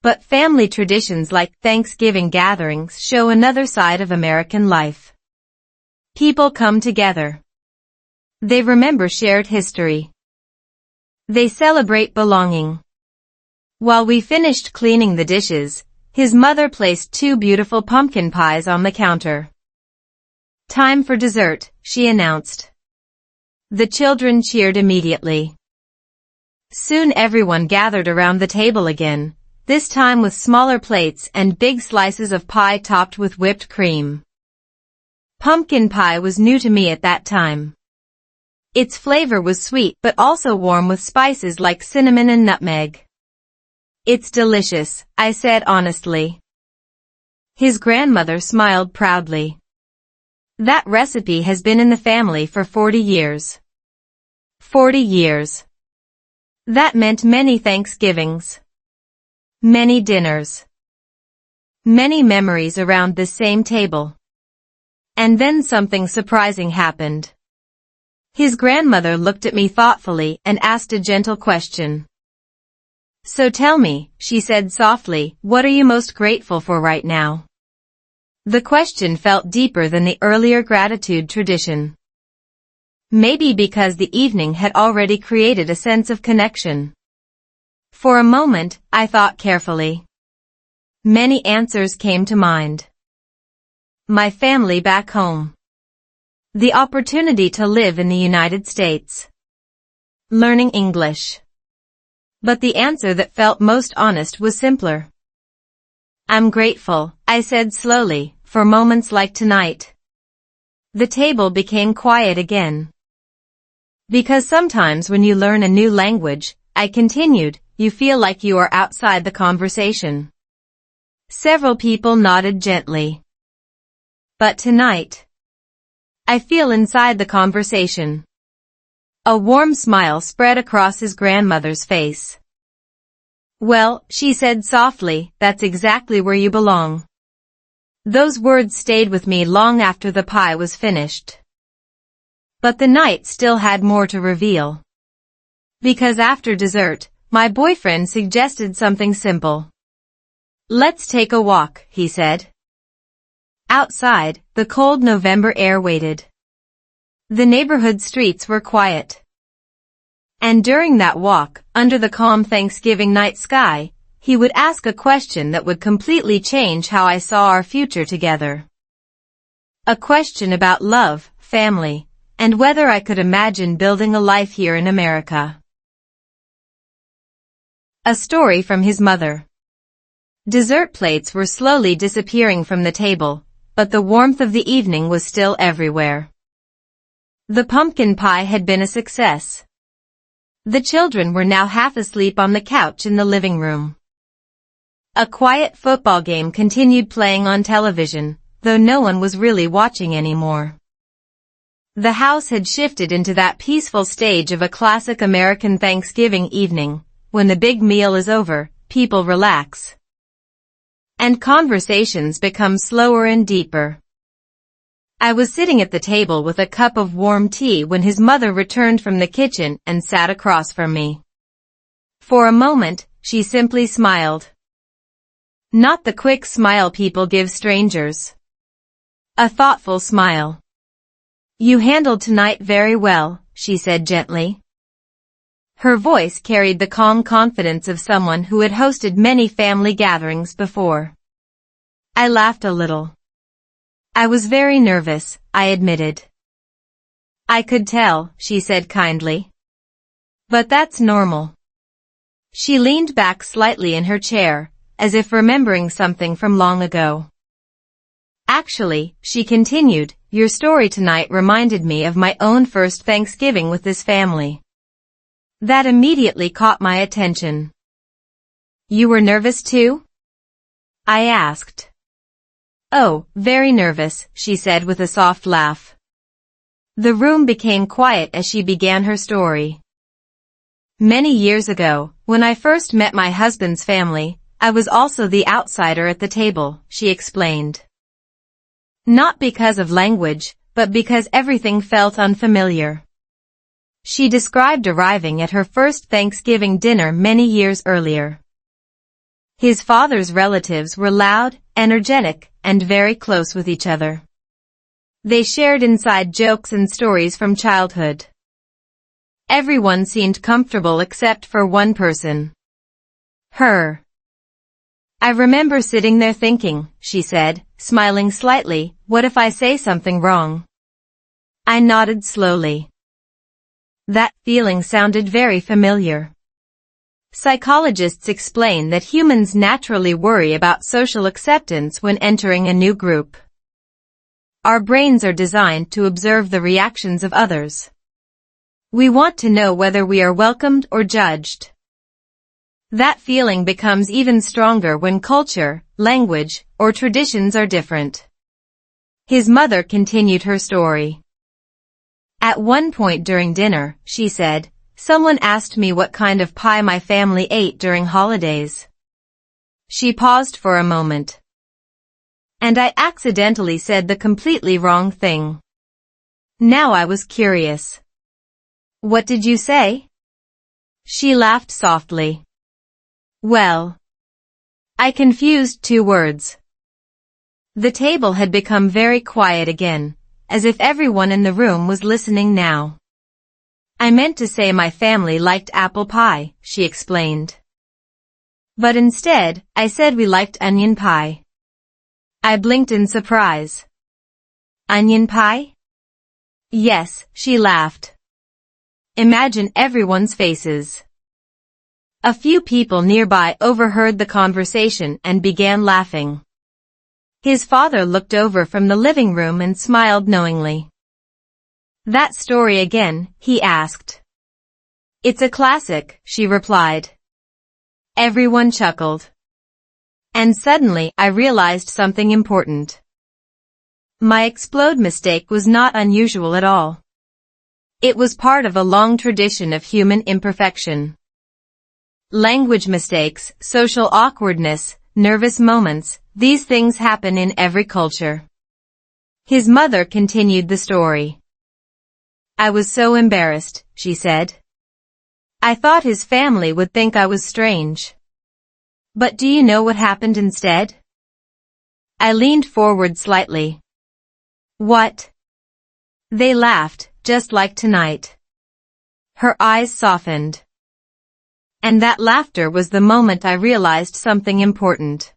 But family traditions like Thanksgiving gatherings show another side of American life. People come together. They remember shared history. They celebrate belonging. While we finished cleaning the dishes, his mother placed 2 beautiful pumpkin pies on the counter. "Time for dessert," she announced. The children cheered immediately. Soon everyone gathered around the table again, this time with smaller plates and big slices of pie topped with whipped cream. Pumpkin pie was new to me at that time. Its flavor was sweet but also warm with spices like cinnamon and nutmeg. "It's delicious," I said honestly. His grandmother smiled proudly. "That recipe has been in the family for 40 years. 40 years. That meant many Thanksgivings. Many dinners. Many memories around this same table." And then something surprising happened. His grandmother looked at me thoughtfully and asked a gentle question. "So tell me," she said softly, "what are you most grateful for right now?" The question felt deeper than the earlier gratitude tradition. Maybe because the evening had already created a sense of connection. For a moment, I thought carefully. Many answers came to mind. My family back home. The opportunity to live in the United States. Learning English. But the answer that felt most honest was simpler. "I'm grateful," I said slowly, "for moments like tonight." The table became quiet again. Because sometimes when you learn a new language, I continued, you feel like you are outside the conversation. Several people nodded gently. But tonight, I feel inside the conversation. A warm smile spread across his grandmother's face. "Well," she said softly, "that's exactly where you belong." Those words stayed with me long after the pie was finished. But the night still had more to reveal. Because after dessert, my boyfriend suggested something simple. "Let's take a walk," he said. Outside, the cold November air waited. The neighborhood streets were quiet. And during that walk, under the calm Thanksgiving night sky, he would ask a question that would completely change how I saw our future together. A question about love, family, and whether I could imagine building a life here in America. A story from his mother. Dessert plates were slowly disappearing from the table, but the warmth of the evening was still everywhere. The pumpkin pie had been a success. The children were now half asleep on the couch in the living room. A quiet football game continued playing on television, though no one was really watching anymore. The house had shifted into that peaceful stage of a classic American Thanksgiving evening, when the big meal is over, people relax. And conversations become slower and deeper. I was sitting at the table with a cup of warm tea when his mother returned from the kitchen and sat across from me. For a moment, she simply smiled. Not the quick smile people give strangers. A thoughtful smile. "You handled tonight very well," she said gently. Her voice carried the calm confidence of someone who had hosted many family gatherings before. I laughed a little. I was very nervous, I admitted. I could tell, she said kindly. But that's normal. She leaned back slightly in her chair, as if remembering something from long ago. Actually, she continued, your story tonight reminded me of my own first Thanksgiving with this family. That immediately caught my attention. You were nervous too? I asked. Oh, very nervous, she said with a soft laugh. The room became quiet as she began her story. Many years ago, when I first met my husband's family, I was also the outsider at the table, she explained. Not because of language, but because everything felt unfamiliar. She described arriving at her first Thanksgiving dinner many years earlier. His father's relatives were loud, energetic, and very close with each other. They shared inside jokes and stories from childhood. Everyone seemed comfortable except for one person. Her. I remember sitting there thinking, she said, smiling slightly, what if I say something wrong? I nodded slowly. That feeling sounded very familiar. Psychologists explain that humans naturally worry about social acceptance when entering a new group. Our brains are designed to observe the reactions of others. We want to know whether we are welcomed or judged. That feeling becomes even stronger when culture, language, or traditions are different. His mother continued her story. At one point during dinner, she said, someone asked me what kind of pie my family ate during holidays. She paused for a moment. And I accidentally said the completely wrong thing. Now I was curious. What did you say? She laughed softly. Well, I confused two words. The table had become very quiet again, as if everyone in the room was listening now. I meant to say my family liked apple pie, she explained. But instead, I said we liked onion pie. I blinked in surprise. Onion pie? Yes, she laughed. Imagine everyone's faces. A few people nearby overheard the conversation and began laughing. His father looked over from the living room and smiled knowingly. That story again, he asked. It's a classic, she replied. Everyone chuckled. And suddenly I realized something important. My explode mistake was not unusual at all. It was part of a long tradition of human imperfection. Language mistakes, social awkwardness, nervous moments, these things happen in every culture. His mother continued the story. I was so embarrassed, she said. I thought his family would think I was strange. But do you know what happened instead? I leaned forward slightly. What? They laughed, just like tonight. Her eyes softened. And that laughter was the moment I realized something important.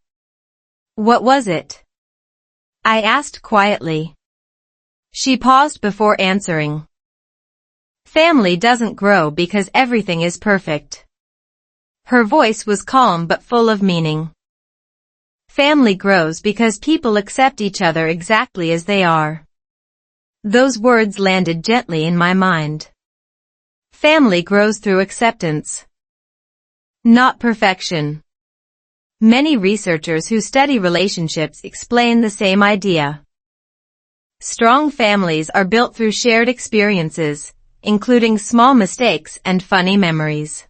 What was it? I asked quietly. She paused before answering. Family doesn't grow because everything is perfect. Her voice was calm but full of meaning. Family grows because people accept each other exactly as they are. Those words landed gently in my mind. Family grows through acceptance, not perfection. Many researchers who study relationships explain the same idea. Strong families are built through shared experiences, including small mistakes and funny memories.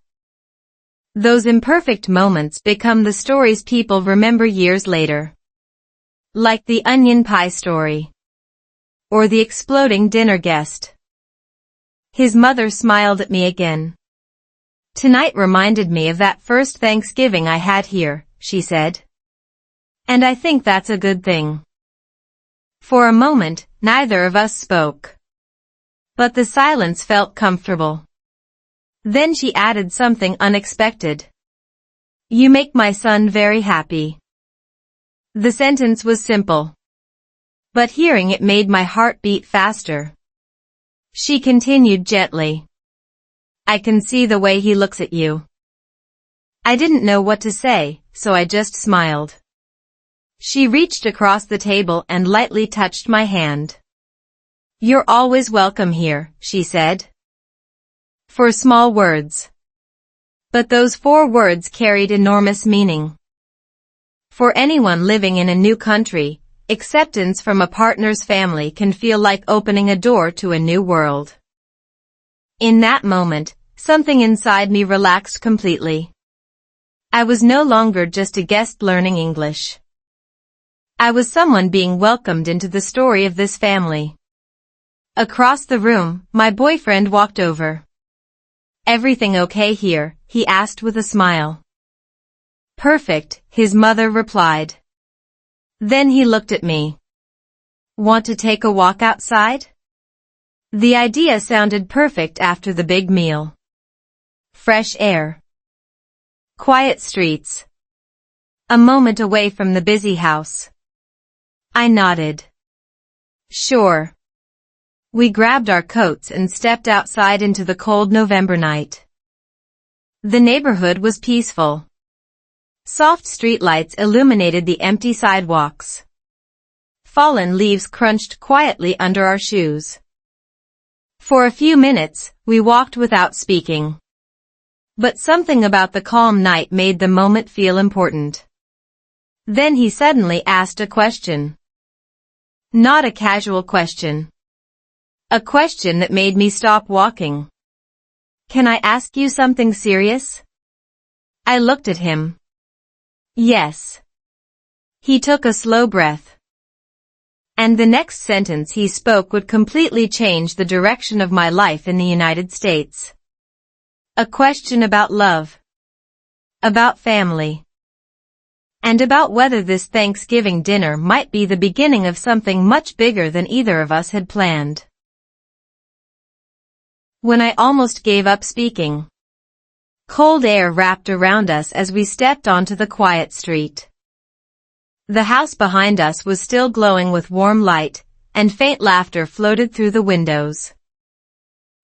Those imperfect moments become the stories people remember years later. Like the onion pie story. Or the exploding dinner guest. His mother smiled at me again. Tonight reminded me of that first Thanksgiving I had here, she said. And I think that's a good thing. For a moment, neither of us spoke. But the silence felt comfortable. Then she added something unexpected. You make my son very happy. The sentence was simple. but hearing it made my heart beat faster. She continued gently. I can see the way he looks at you. I didn't know what to say, so I just smiled. She reached across the table and lightly touched my hand. You're always welcome here, she said. 4 small words. But those 4 words carried enormous meaning. For anyone living in a new country, acceptance from a partner's family can feel like opening a door to a new world. In that moment, something inside me relaxed completely. I was no longer just a guest learning English. I was someone being welcomed into the story of this family. Across the room, my boyfriend walked over. Everything okay here? He asked with a smile. Perfect, his mother replied. Then he looked at me. Want to take a walk outside? The idea sounded perfect after the big meal. Fresh air. Quiet streets. A moment away from the busy house. I nodded. Sure. We grabbed our coats and stepped outside into the cold November night. The neighborhood was peaceful. Soft streetlights illuminated the empty sidewalks. Fallen leaves crunched quietly under our shoes. For a few minutes, we walked without speaking. But something about the calm night made the moment feel important. Then he suddenly asked a question. Not a casual question. A question that made me stop walking. Can I ask you something serious? I looked at him. Yes. He took a slow breath. And the next sentence he spoke would completely change the direction of my life in the United States. A question about love. About family. And about whether this Thanksgiving dinner might be the beginning of something much bigger than either of us had planned. When I almost gave up speaking. Cold air wrapped around us as we stepped onto the quiet street. The house behind us was still glowing with warm light, and faint laughter floated through the windows.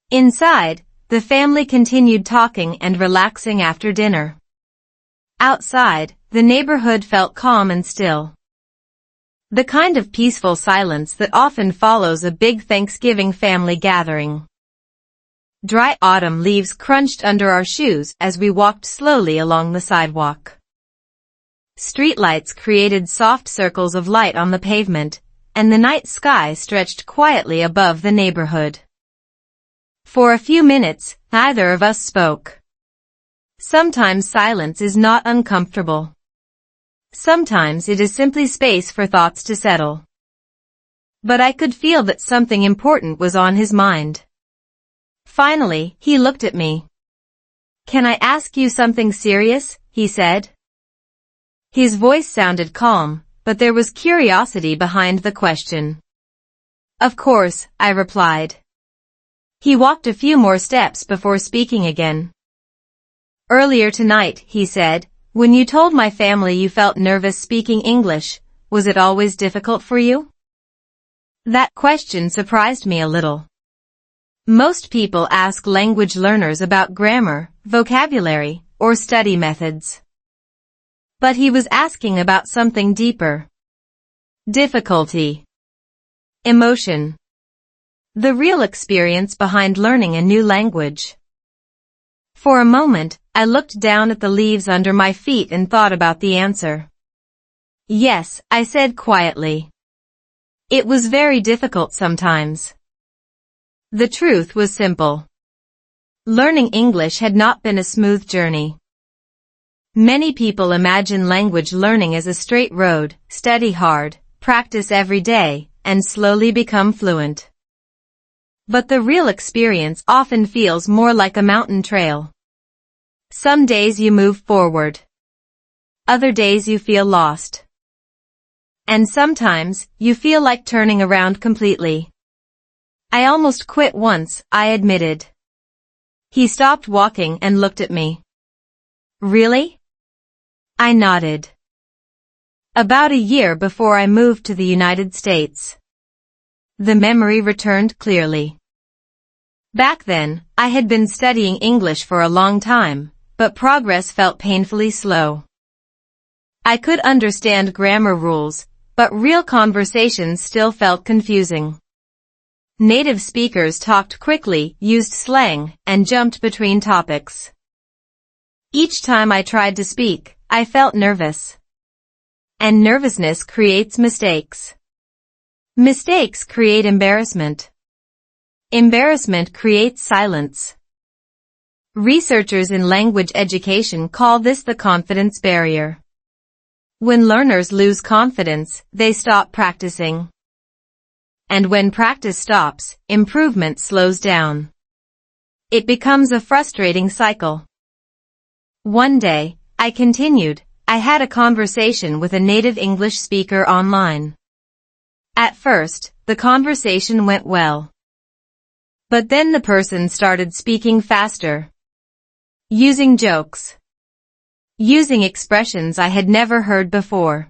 Inside, the family continued talking and relaxing after dinner. Outside, the neighborhood felt calm and still. The kind of peaceful silence that often follows a big Thanksgiving family gathering. Dry autumn leaves crunched under our shoes as we walked slowly along the sidewalk. Streetlights created soft circles of light on the pavement, and the night sky stretched quietly above the neighborhood. For a few minutes, neither of us spoke. Sometimes silence is not uncomfortable. Sometimes it is simply space for thoughts to settle. But I could feel that something important was on his mind. Finally, he looked at me. Can I ask you something serious? He said. His voice sounded calm, but there was curiosity behind the question. Of course, I replied. He walked a few more steps before speaking again. Earlier tonight, he said, when you told my family you felt nervous speaking English, was it always difficult for you? That question surprised me a little. Most people ask language learners about grammar, vocabulary, or study methods. But he was asking about something deeper. Difficulty. Emotion. The real experience behind learning a new language. For a moment, I looked down at the leaves under my feet and thought about the answer. Yes, I said quietly. It was very difficult sometimes. The truth was simple. Learning English had not been a smooth journey. Many people imagine language learning as a straight road, study hard, practice every day, and slowly become fluent. But the real experience often feels more like a mountain trail. Some days you move forward. Other days you feel lost. And sometimes, you feel like turning around completely. I almost quit once, I admitted. He stopped walking and looked at me. Really? I nodded. About a year before I moved to the United States. The memory returned clearly. Back then, I had been studying English for a long time, but progress felt painfully slow. I could understand grammar rules, but real conversations still felt confusing. Native speakers talked quickly, used slang, and jumped between topics. Each time I tried to speak, I felt nervous. And nervousness creates mistakes. Mistakes create embarrassment. Embarrassment creates silence. Researchers in language education call this the confidence barrier. When learners lose confidence, they stop practicing. And when practice stops, improvement slows down. It becomes a frustrating cycle. One day, I continued, I had a conversation with a native English speaker online. At first, the conversation went well. But then the person started speaking faster. Using jokes. Using expressions I had never heard before.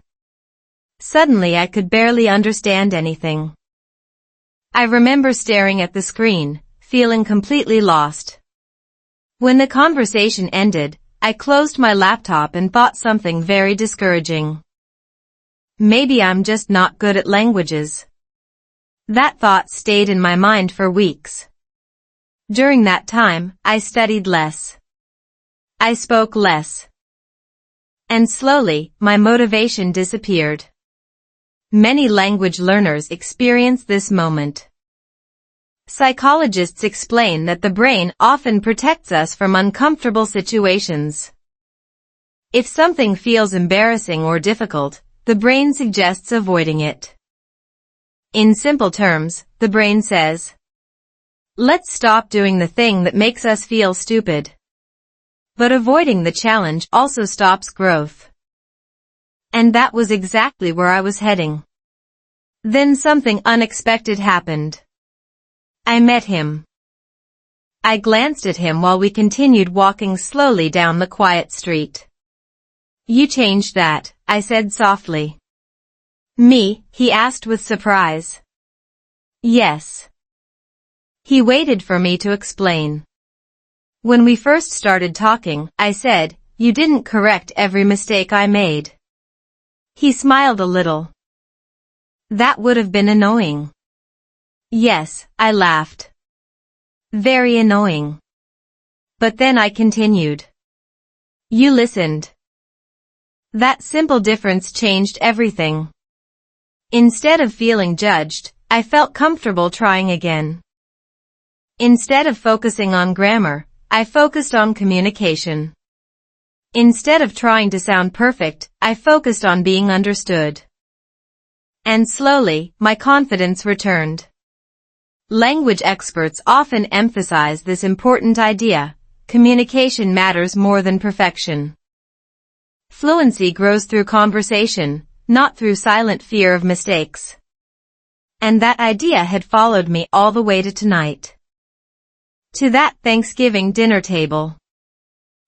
Suddenly I could barely understand anything. I remember staring at the screen, feeling completely lost. When the conversation ended, I closed my laptop and thought something very discouraging. Maybe I'm just not good at languages. That thought stayed in my mind for weeks. During that time, I studied less. I spoke less. And slowly, my motivation disappeared. Many language learners experience this moment. Psychologists explain that the brain often protects us from uncomfortable situations. If something feels embarrassing or difficult, the brain suggests avoiding it. In simple terms, the brain says, let's stop doing the thing that makes us feel stupid. But avoiding the challenge also stops growth. And that was exactly where I was heading. Then something unexpected happened. I met him. I glanced at him while we continued walking slowly down the quiet street. You changed that, I said softly. Me? He asked with surprise. Yes. He waited for me to explain. When we first started talking, I said, you didn't correct every mistake I made. He smiled a little. That would have been annoying. Yes, I laughed. Very annoying. But then I continued. You listened. That simple difference changed everything. Instead of feeling judged, I felt comfortable trying again. Instead of focusing on grammar, I focused on communication. Instead of trying to sound perfect, I focused on being understood. And slowly, my confidence returned. Language experts often emphasize this important idea: communication matters more than perfection. Fluency grows through conversation, not through silent fear of mistakes. And that idea had followed me all the way to tonight. To that Thanksgiving dinner table.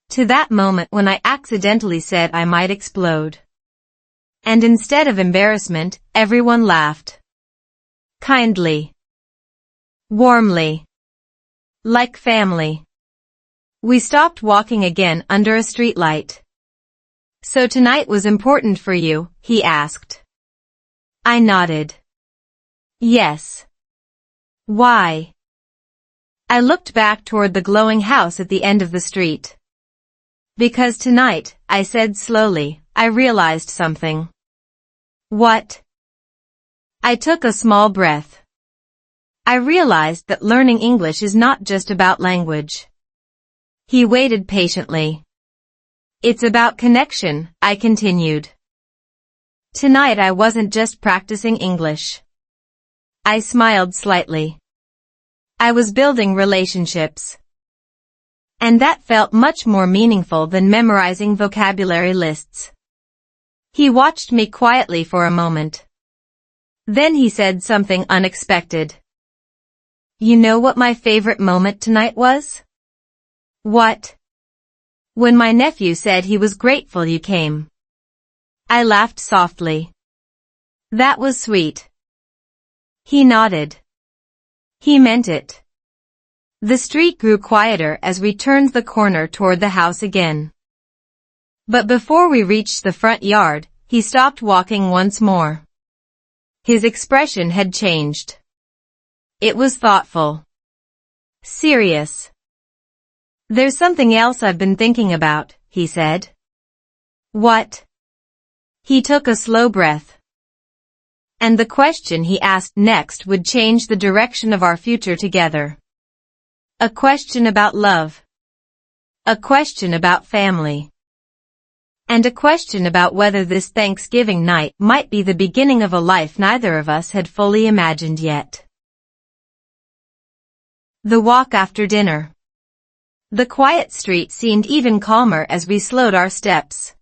To that moment when I accidentally said I might explode. And instead of embarrassment, everyone laughed. Kindly. Warmly. Like family. We stopped walking again under a streetlight. So tonight was important for you? He asked. I nodded. Yes. Why? I looked back toward the glowing house at the end of the street. Because tonight, I said slowly, I realized something. What? I took a small breath. I realized that learning English is not just about language. He waited patiently. It's about connection, I continued. Tonight I wasn't just practicing English. I smiled slightly. I was building relationships. And that felt much more meaningful than memorizing vocabulary lists. He watched me quietly for a moment. Then he said something unexpected. You know what my favorite moment tonight was? What? When my nephew said he was grateful you came. I laughed softly. That was sweet. He nodded. He meant it. The street grew quieter as we turned the corner toward the house again. But before we reached the front yard, he stopped walking once more. His expression had changed. It was thoughtful. Serious. There's something else I've been thinking about, he said. What? He took a slow breath. And the question he asked next would change the direction of our future together. A question about love. A question about family. And a question about whether this Thanksgiving night might be the beginning of a life neither of us had fully imagined yet. The walk after dinner. The quiet street seemed even calmer as we slowed our steps.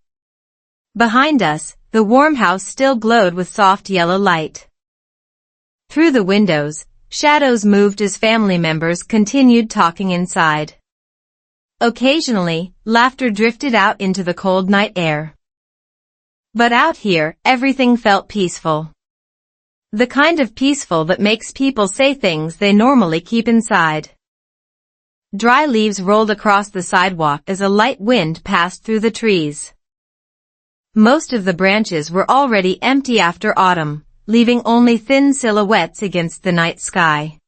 Behind us, the warm house still glowed with soft yellow light. Through the windows, shadows moved as family members continued talking inside. Occasionally, laughter drifted out into the cold night air. But out here, everything felt peaceful. The kind of peaceful that makes people say things they normally keep inside. Dry leaves rolled across the sidewalk as a light wind passed through the trees. Most of the branches were already empty after autumn, leaving only thin silhouettes against the night sky.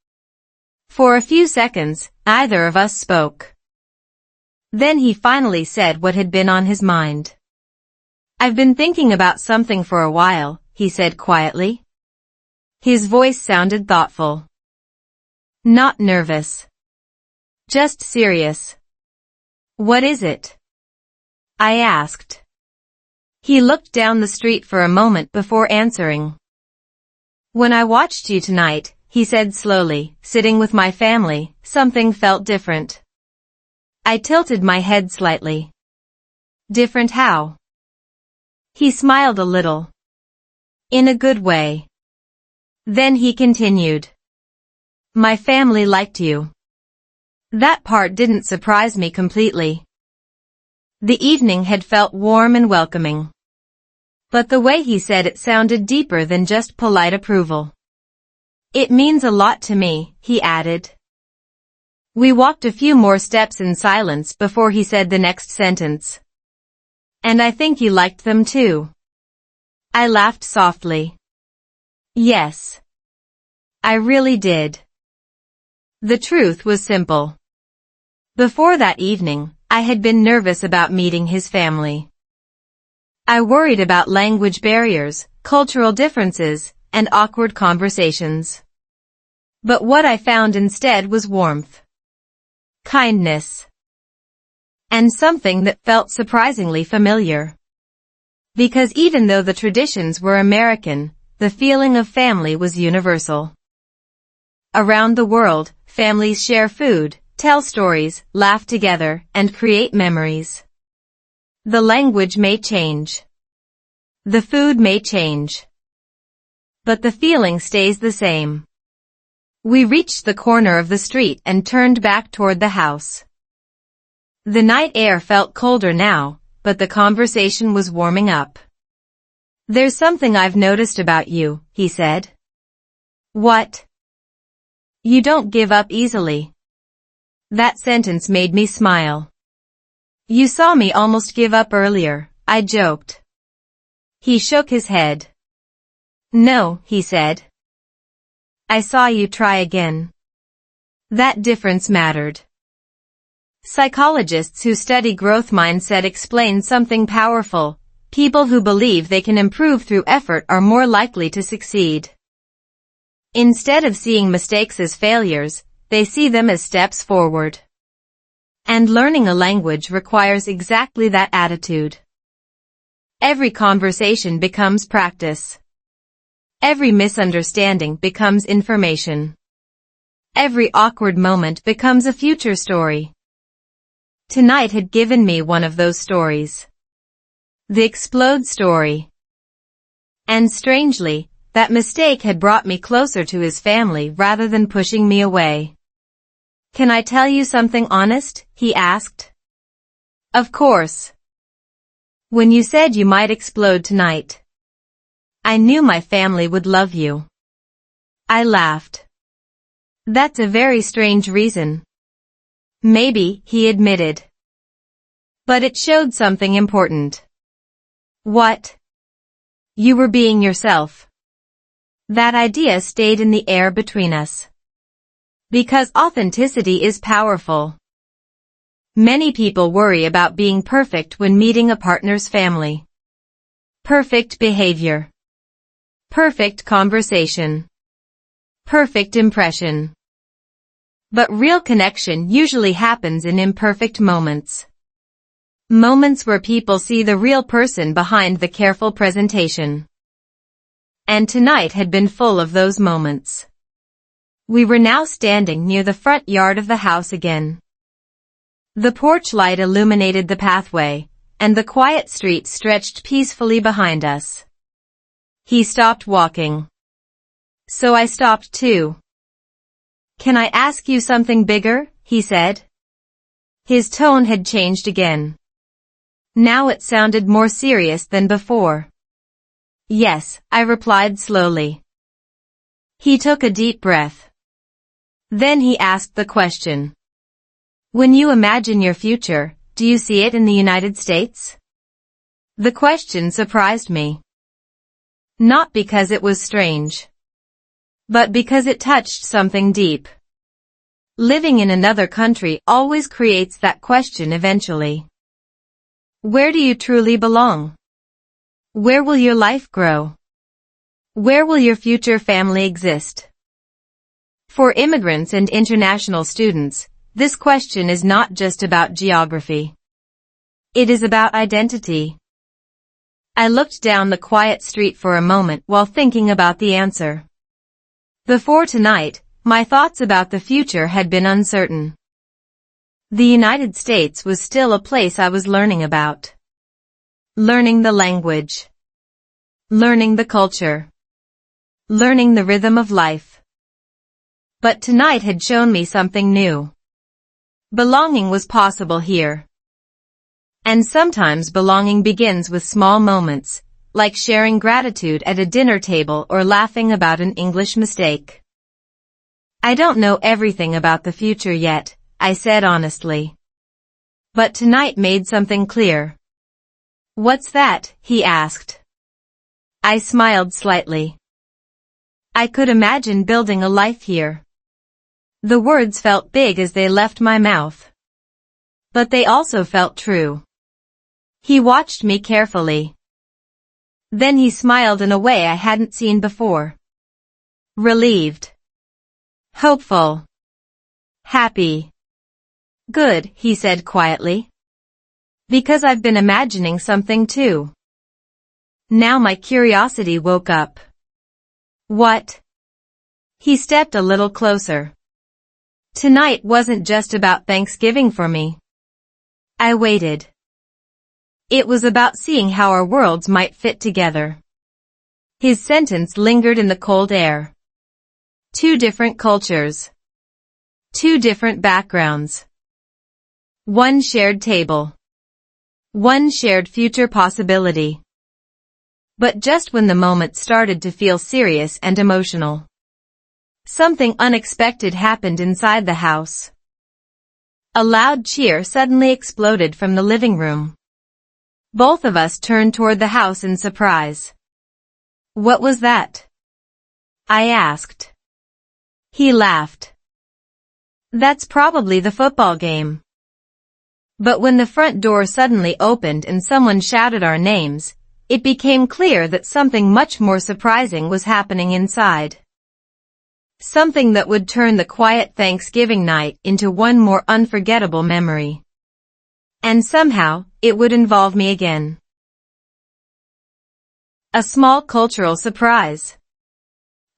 For a few seconds, neither of us spoke. Then he finally said what had been on his mind. I've been thinking about something for a while, he said quietly. His voice sounded thoughtful. Not nervous. Just serious. What is it? I asked. He looked down the street for a moment before answering. When I watched you tonight, he said slowly, sitting with my family, something felt different. I tilted my head slightly. Different how? He smiled a little. In a good way. Then he continued. My family liked you. That part didn't surprise me completely. The evening had felt warm and welcoming. But the way he said it sounded deeper than just polite approval. It means a lot to me, he added. We walked a few more steps in silence before he said the next sentence. And I think you liked them too. I laughed softly. Yes. I really did. The truth was simple. Before that evening, I had been nervous about meeting his family. I worried about language barriers, cultural differences, and awkward conversations. But what I found instead was warmth. Kindness. And something that felt surprisingly familiar. Because even though the traditions were American, the feeling of family was universal. Around the world, families share food, tell stories, laugh together, and create memories. The language may change. The food may change. But the feeling stays the same. We reached the corner of the street and turned back toward the house. The night air felt colder now, but the conversation was warming up. There's something I've noticed about you, he said. What? You don't give up easily. That sentence made me smile. You saw me almost give up earlier, I joked. He shook his head. No, he said. I saw you try again. That difference mattered. Psychologists who study growth mindset explain something powerful. People who believe they can improve through effort are more likely to succeed. Instead of seeing mistakes as failures, they see them as steps forward. And learning a language requires exactly that attitude. Every conversation becomes practice. Every misunderstanding becomes information. Every awkward moment becomes a future story. Tonight had given me one of those stories. The explode story. And strangely, that mistake had brought me closer to his family rather than pushing me away. Can I tell you something honest? He asked. Of course. When you said you might explode tonight, I knew my family would love you. I laughed. That's a very strange reason. Maybe, he admitted. But it showed something important. What? You were being yourself. That idea stayed in the air between us. Because authenticity is powerful. Many people worry about being perfect when meeting a partner's family. Perfect behavior. Perfect conversation. Perfect impression. But real connection usually happens in imperfect moments. Moments where people see the real person behind the careful presentation. And tonight had been full of those moments. We were now standing near the front yard of the house again. The porch light illuminated the pathway, and the quiet street stretched peacefully behind us. He stopped walking. So I stopped too. Can I ask you something bigger? He said. His tone had changed again. Now it sounded more serious than before. Yes, I replied slowly. He took a deep breath. Then he asked the question. When you imagine your future, do you see it in the United States? The question surprised me. Not because it was strange, but because it touched something deep. Living in another country always creates that question eventually. Where do you truly belong? Where will your life grow? Where will your future family exist? For immigrants and international students, this question is not just about geography. It is about identity. I looked down the quiet street for a moment while thinking about the answer. Before tonight, my thoughts about the future had been uncertain. The United States was still a place I was learning about. Learning the language. Learning the culture. Learning the rhythm of life. But tonight had shown me something new. Belonging was possible here. And sometimes belonging begins with small moments, like sharing gratitude at a dinner table or laughing about an English mistake. I don't know everything about the future yet, I said honestly. But tonight made something clear. What's that? He asked. I smiled slightly. I could imagine building a life here. The words felt big as they left my mouth. But they also felt true. He watched me carefully. Then he smiled in a way I hadn't seen before. Relieved. Hopeful. Happy. Good, he said quietly. Because I've been imagining something too. Now my curiosity woke up. What? He stepped a little closer. Tonight wasn't just about Thanksgiving for me. I waited. It was about seeing how our worlds might fit together. His sentence lingered in the cold air. Two different cultures. Two different backgrounds. One shared table. One shared future possibility. But just when the moment started to feel serious and emotional, something unexpected happened inside the house. A loud cheer suddenly exploded from the living room. Both of us turned toward the house in surprise. What was that? I asked. He laughed. That's probably the football game. But when the front door suddenly opened and someone shouted our names, it became clear that something much more surprising was happening inside. Something that would turn the quiet Thanksgiving night into one more unforgettable memory. And somehow, it would involve me again. A small cultural surprise.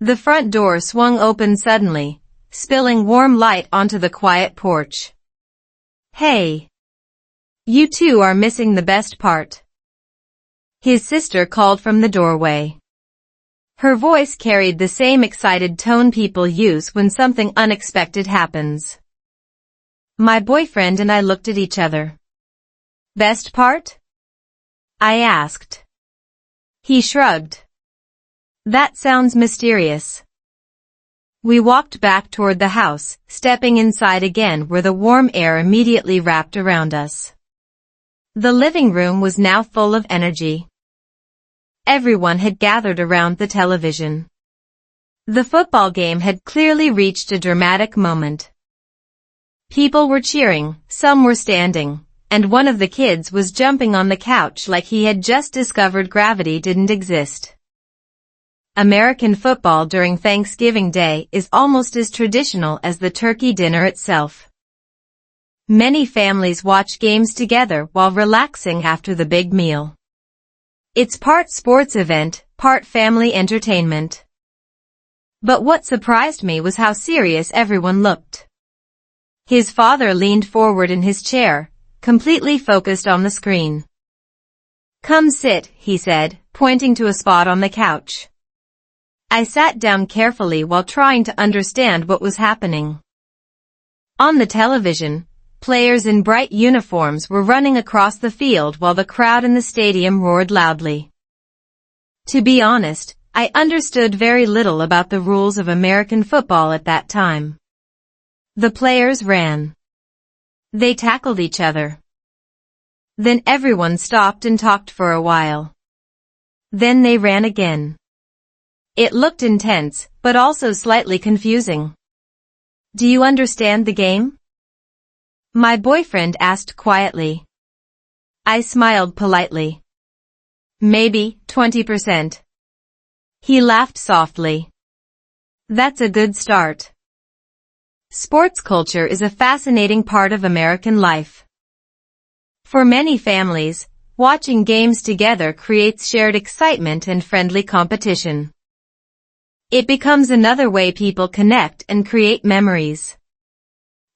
The front door swung open suddenly, spilling warm light onto the quiet porch. Hey! You two are missing the best part. His sister called from the doorway. Her voice carried the same excited tone people use when something unexpected happens. My boyfriend and I looked at each other. Best part? I asked. He shrugged. That sounds mysterious. We walked back toward the house, stepping inside again where the warm air immediately wrapped around us. The living room was now full of energy. Everyone had gathered around the television. The football game had clearly reached a dramatic moment. People were cheering, some were standing, and one of the kids was jumping on the couch like he had just discovered gravity didn't exist. American football during Thanksgiving Day is almost as traditional as the turkey dinner itself. Many families watch games together while relaxing after the big meal. It's part sports event, part family entertainment. But what surprised me was how serious everyone looked. His father leaned forward in his chair, completely focused on the screen. "Come sit," he said, pointing to a spot on the couch. I sat down carefully while trying to understand what was happening. On the television, players in bright uniforms were running across the field while the crowd in the stadium roared loudly. To be honest, I understood very little about the rules of American football at that time. The players ran. They tackled each other. Then everyone stopped and talked for a while. Then they ran again. It looked intense, but also slightly confusing. "Do you understand the game?" my boyfriend asked quietly. I smiled politely. "Maybe 20%. He laughed softly. "That's a good start." Sports culture is a fascinating part of American life. For many families, watching games together creates shared excitement and friendly competition. It becomes another way people connect and create memories.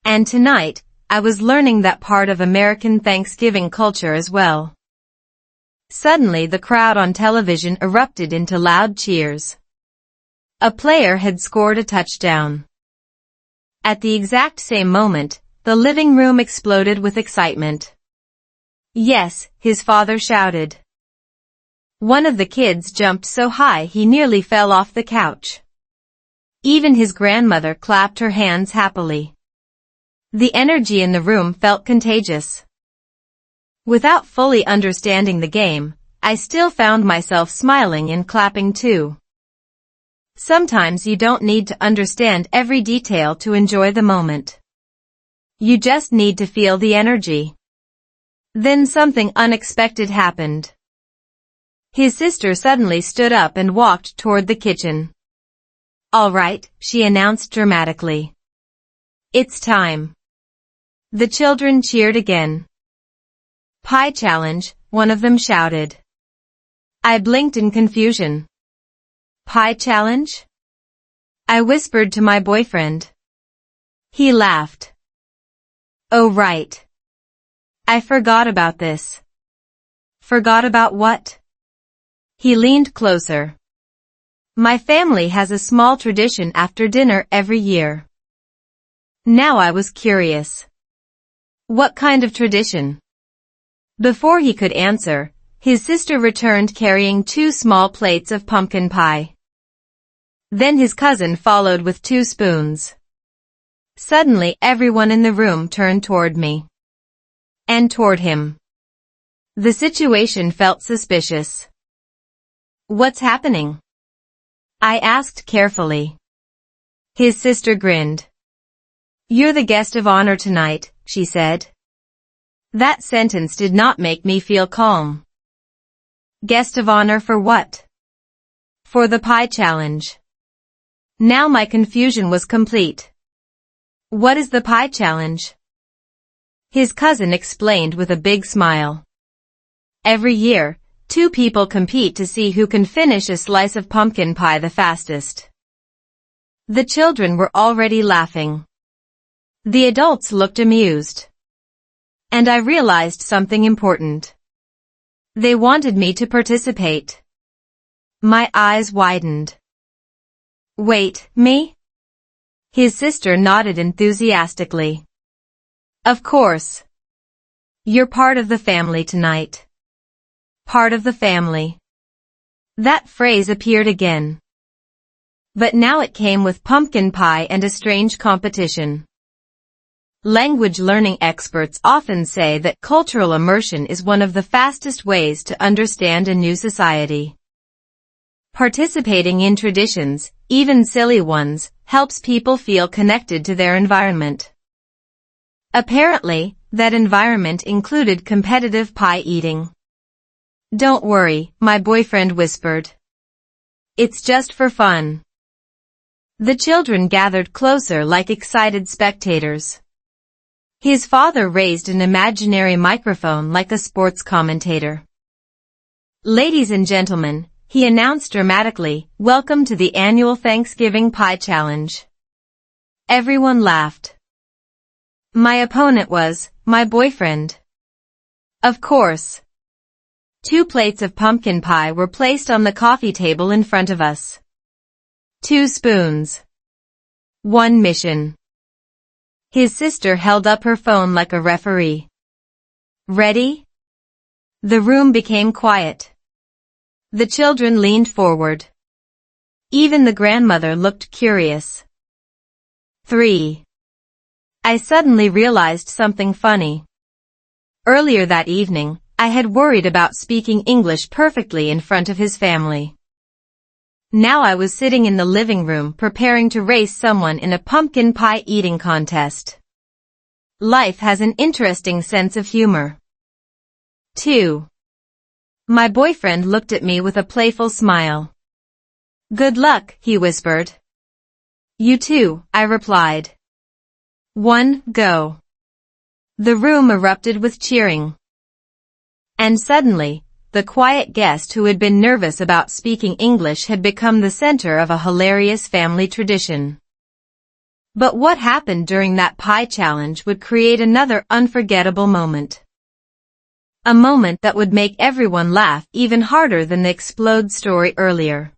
And tonight, I was learning that part of American Thanksgiving culture as well. Suddenly the crowd on television erupted into loud cheers. A player had scored a touchdown. At the exact same moment, the living room exploded with excitement. "Yes," his father shouted. One of the kids jumped so high he nearly fell off the couch. Even his grandmother clapped her hands happily. The energy in the room felt contagious. Without fully understanding the game, I still found myself smiling and clapping too. Sometimes you don't need to understand every detail to enjoy the moment. You just need to feel the energy. Then something unexpected happened. His sister suddenly stood up and walked toward the kitchen. "All right," she announced dramatically. "It's time." The children cheered again. "Pie challenge," one of them shouted. I blinked in confusion. "Pie challenge?" I whispered to my boyfriend. He laughed. "Oh right. I forgot about this." "Forgot about what?" He leaned closer. "My family has a small tradition after dinner every year." Now I was curious. What kind of tradition? Before he could answer, his sister returned carrying 2 small plates of pumpkin pie. Then his cousin followed with 2 spoons. Suddenly everyone in the room turned toward me. And toward him. The situation felt suspicious. "What's happening?" I asked carefully. His sister grinned. "You're the guest of honor tonight," she said. That sentence did not make me feel calm. Guest of honor for what? For the pie challenge. Now my confusion was complete. "What is the pie challenge?" His cousin explained with a big smile. "Every year, 2 people compete to see who can finish a slice of pumpkin pie the fastest." The children were already laughing. The adults looked amused. And I realized something important. They wanted me to participate. My eyes widened. "Wait, me?" His sister nodded enthusiastically. "Of course. You're part of the family tonight." part of the family. That phrase appeared again. But now it came with pumpkin pie and a strange competition. Language learning experts often say that cultural immersion is one of the fastest ways to understand a new society. Participating in traditions, even silly ones, helps people feel connected to their environment. Apparently, that environment included competitive pie eating. "Don't worry," my boyfriend whispered. "It's just for fun." The children gathered closer like excited spectators. His father raised an imaginary microphone like a sports commentator. "Ladies and gentlemen," he announced dramatically, "welcome to the annual Thanksgiving Pie Challenge." Everyone laughed. My opponent was my boyfriend. Of course. 2 plates of pumpkin pie were placed on the coffee table in front of us. 2 spoons. 1 mission. His sister held up her phone like a referee. "Ready?" The room became quiet. The children leaned forward. Even the grandmother looked curious. 3. I suddenly realized something funny. Earlier that evening, I had worried about speaking English perfectly in front of his family. Now I was sitting in the living room preparing to race someone in a pumpkin pie eating contest. Life has an interesting sense of humor. 2. My boyfriend looked at me with a playful smile. "Good luck," he whispered. "You too," I replied. 1, go. The room erupted with cheering. And suddenly, the quiet guest who had been nervous about speaking English had become the center of a hilarious family tradition. But what happened during that pie challenge would create another unforgettable moment. A moment that would make everyone laugh even harder than the explode story earlier.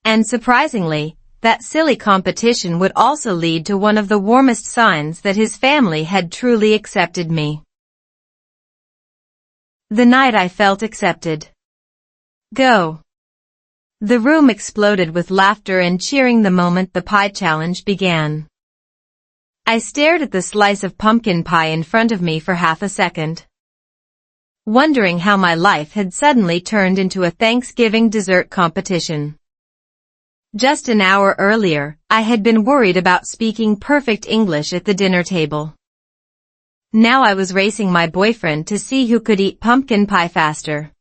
And surprisingly, that silly competition would also lead to one of the warmest signs that his family had truly accepted me. The night I felt accepted. Go. The room exploded with laughter and cheering the moment the pie challenge began. I stared at the slice of pumpkin pie in front of me for half a second, wondering how my life had suddenly turned into a Thanksgiving dessert competition. Just an hour earlier, I had been worried about speaking perfect English at the dinner table. Now I was racing my boyfriend to see who could eat pumpkin pie faster.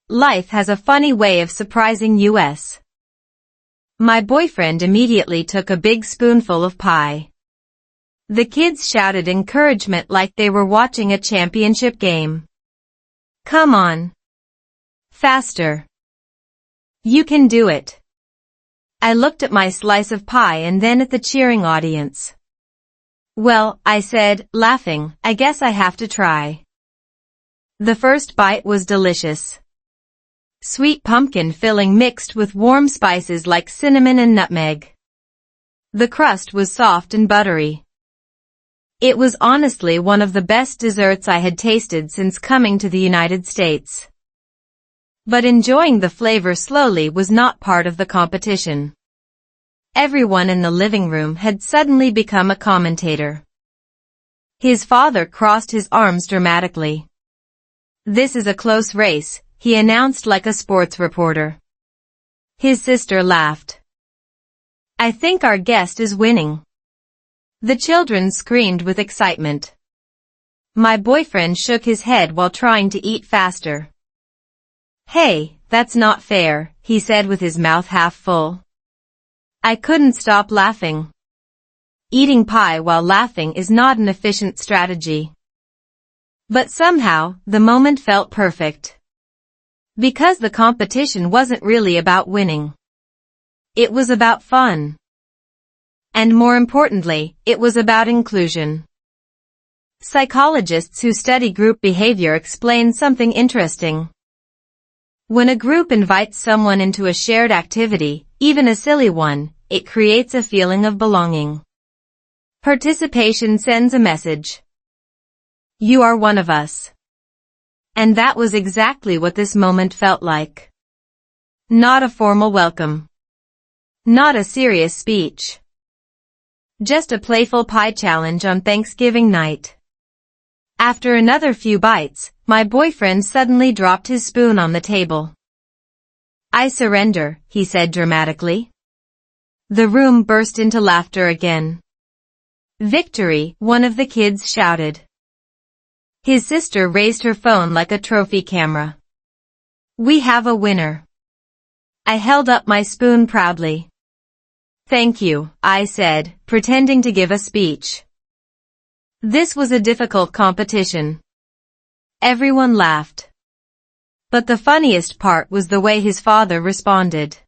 Life has a funny way of surprising us. My boyfriend immediately took a big spoonful of pie. The kids shouted encouragement like they were watching a championship game. "Come on. Faster. You can do it." I looked at my slice of pie and then at the cheering audience. "Well," I said, laughing, "I guess I have to try." The first bite was delicious. Sweet pumpkin filling mixed with warm spices like cinnamon and nutmeg. The crust was soft and buttery. It was honestly one of the best desserts I had tasted since coming to the United States. But enjoying the flavor slowly was not part of the competition. Everyone in the living room had suddenly become a commentator. His father crossed his arms dramatically. "This is a close race," he announced like a sports reporter. His sister laughed. "I think our guest is winning." The children screamed with excitement. My boyfriend shook his head while trying to eat faster. "Hey, that's not fair," he said with his mouth half full. I couldn't stop laughing. Eating pie while laughing is not an efficient strategy. But somehow, the moment felt perfect. Because the competition wasn't really about winning. It was about fun. And more importantly, it was about inclusion. Psychologists who study group behavior explain something interesting. When a group invites someone into a shared activity, even a silly one, it creates a feeling of belonging. Participation sends a message. You are one of us. And that was exactly what this moment felt like. Not a formal welcome. Not a serious speech. Just a playful pie challenge on Thanksgiving night. After another few bites, my boyfriend suddenly dropped his spoon on the table. "I surrender," he said dramatically. The room burst into laughter again. "Victory," one of the kids shouted. His sister raised her phone like a trophy camera. "We have a winner." I held up my spoon proudly. "Thank you," I said, pretending to give a speech. This was a difficult competition. Everyone laughed. But the funniest part was the way his father responded.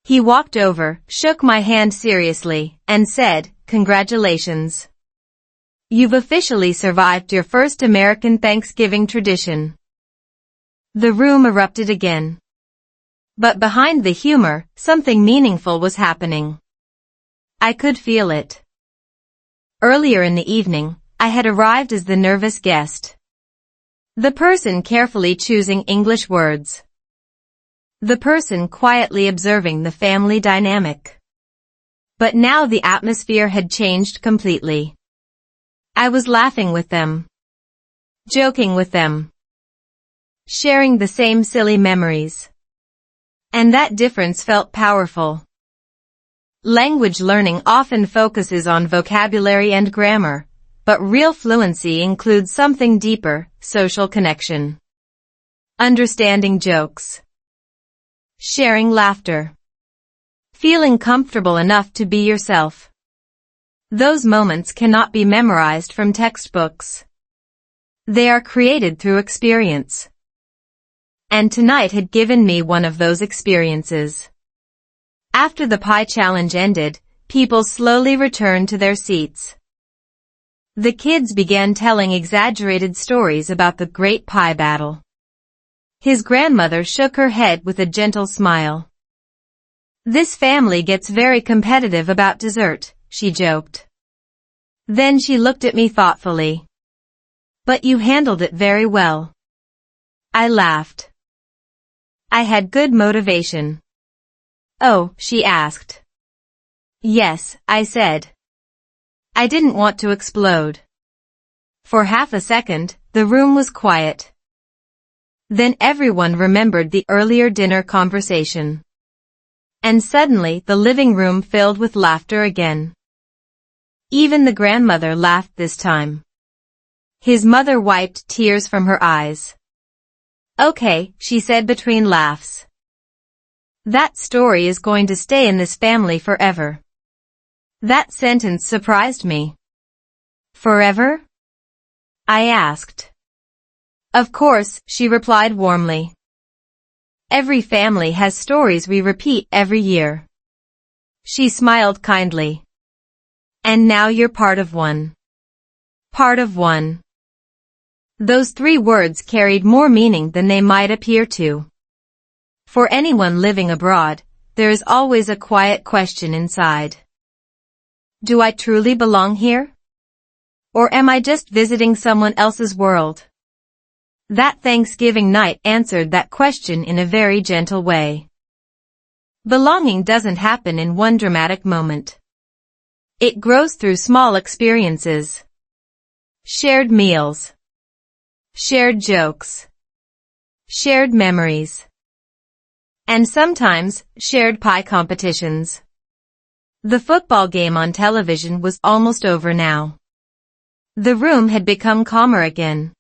He walked over, shook my hand seriously, and said, "Congratulations. You've officially survived your first American Thanksgiving tradition." The room erupted again. But behind the humor, something meaningful was happening. I could feel it. Earlier in the evening, I had arrived as the nervous guest. The person carefully choosing English words. The person quietly observing the family dynamic. But now the atmosphere had changed completely. I was laughing with them. Joking with them. Sharing the same silly memories. And that difference felt powerful. Language learning often focuses on vocabulary and grammar, but real fluency includes something deeper: social connection. Understanding jokes. Sharing laughter. Feeling comfortable enough to be yourself. Those moments cannot be memorized from textbooks. They are created through experience. And tonight had given me one of those experiences. After the pie challenge ended, people slowly returned to their seats. The kids began telling exaggerated stories about the great pie battle. His grandmother shook her head with a gentle smile. "This family gets very competitive about dessert," she joked. Then she looked at me thoughtfully. "But you handled it very well." I laughed. I had good motivation. "Oh," she asked. "Yes," I said. I didn't want to explode. For half a second, the room was quiet. Then everyone remembered the earlier dinner conversation. And suddenly the living room filled with laughter again. Even the grandmother laughed this time. His mother wiped tears from her eyes. "Okay," she said between laughs. "That story is going to stay in this family forever." That sentence surprised me. "Forever?" I asked. "Of course," she replied warmly. "Every family has stories we repeat every year." She smiled kindly. "And now you're part of one." Part of one. Those 3 words carried more meaning than they might appear to. For anyone living abroad, there is always a quiet question inside. Do I truly belong here? Or am I just visiting someone else's world? That Thanksgiving night answered that question in a very gentle way. Belonging doesn't happen in one dramatic moment. It grows through small experiences. Shared meals. Shared jokes. Shared memories. And sometimes, shared pie competitions. The football game on television was almost over now. The room had become calmer again.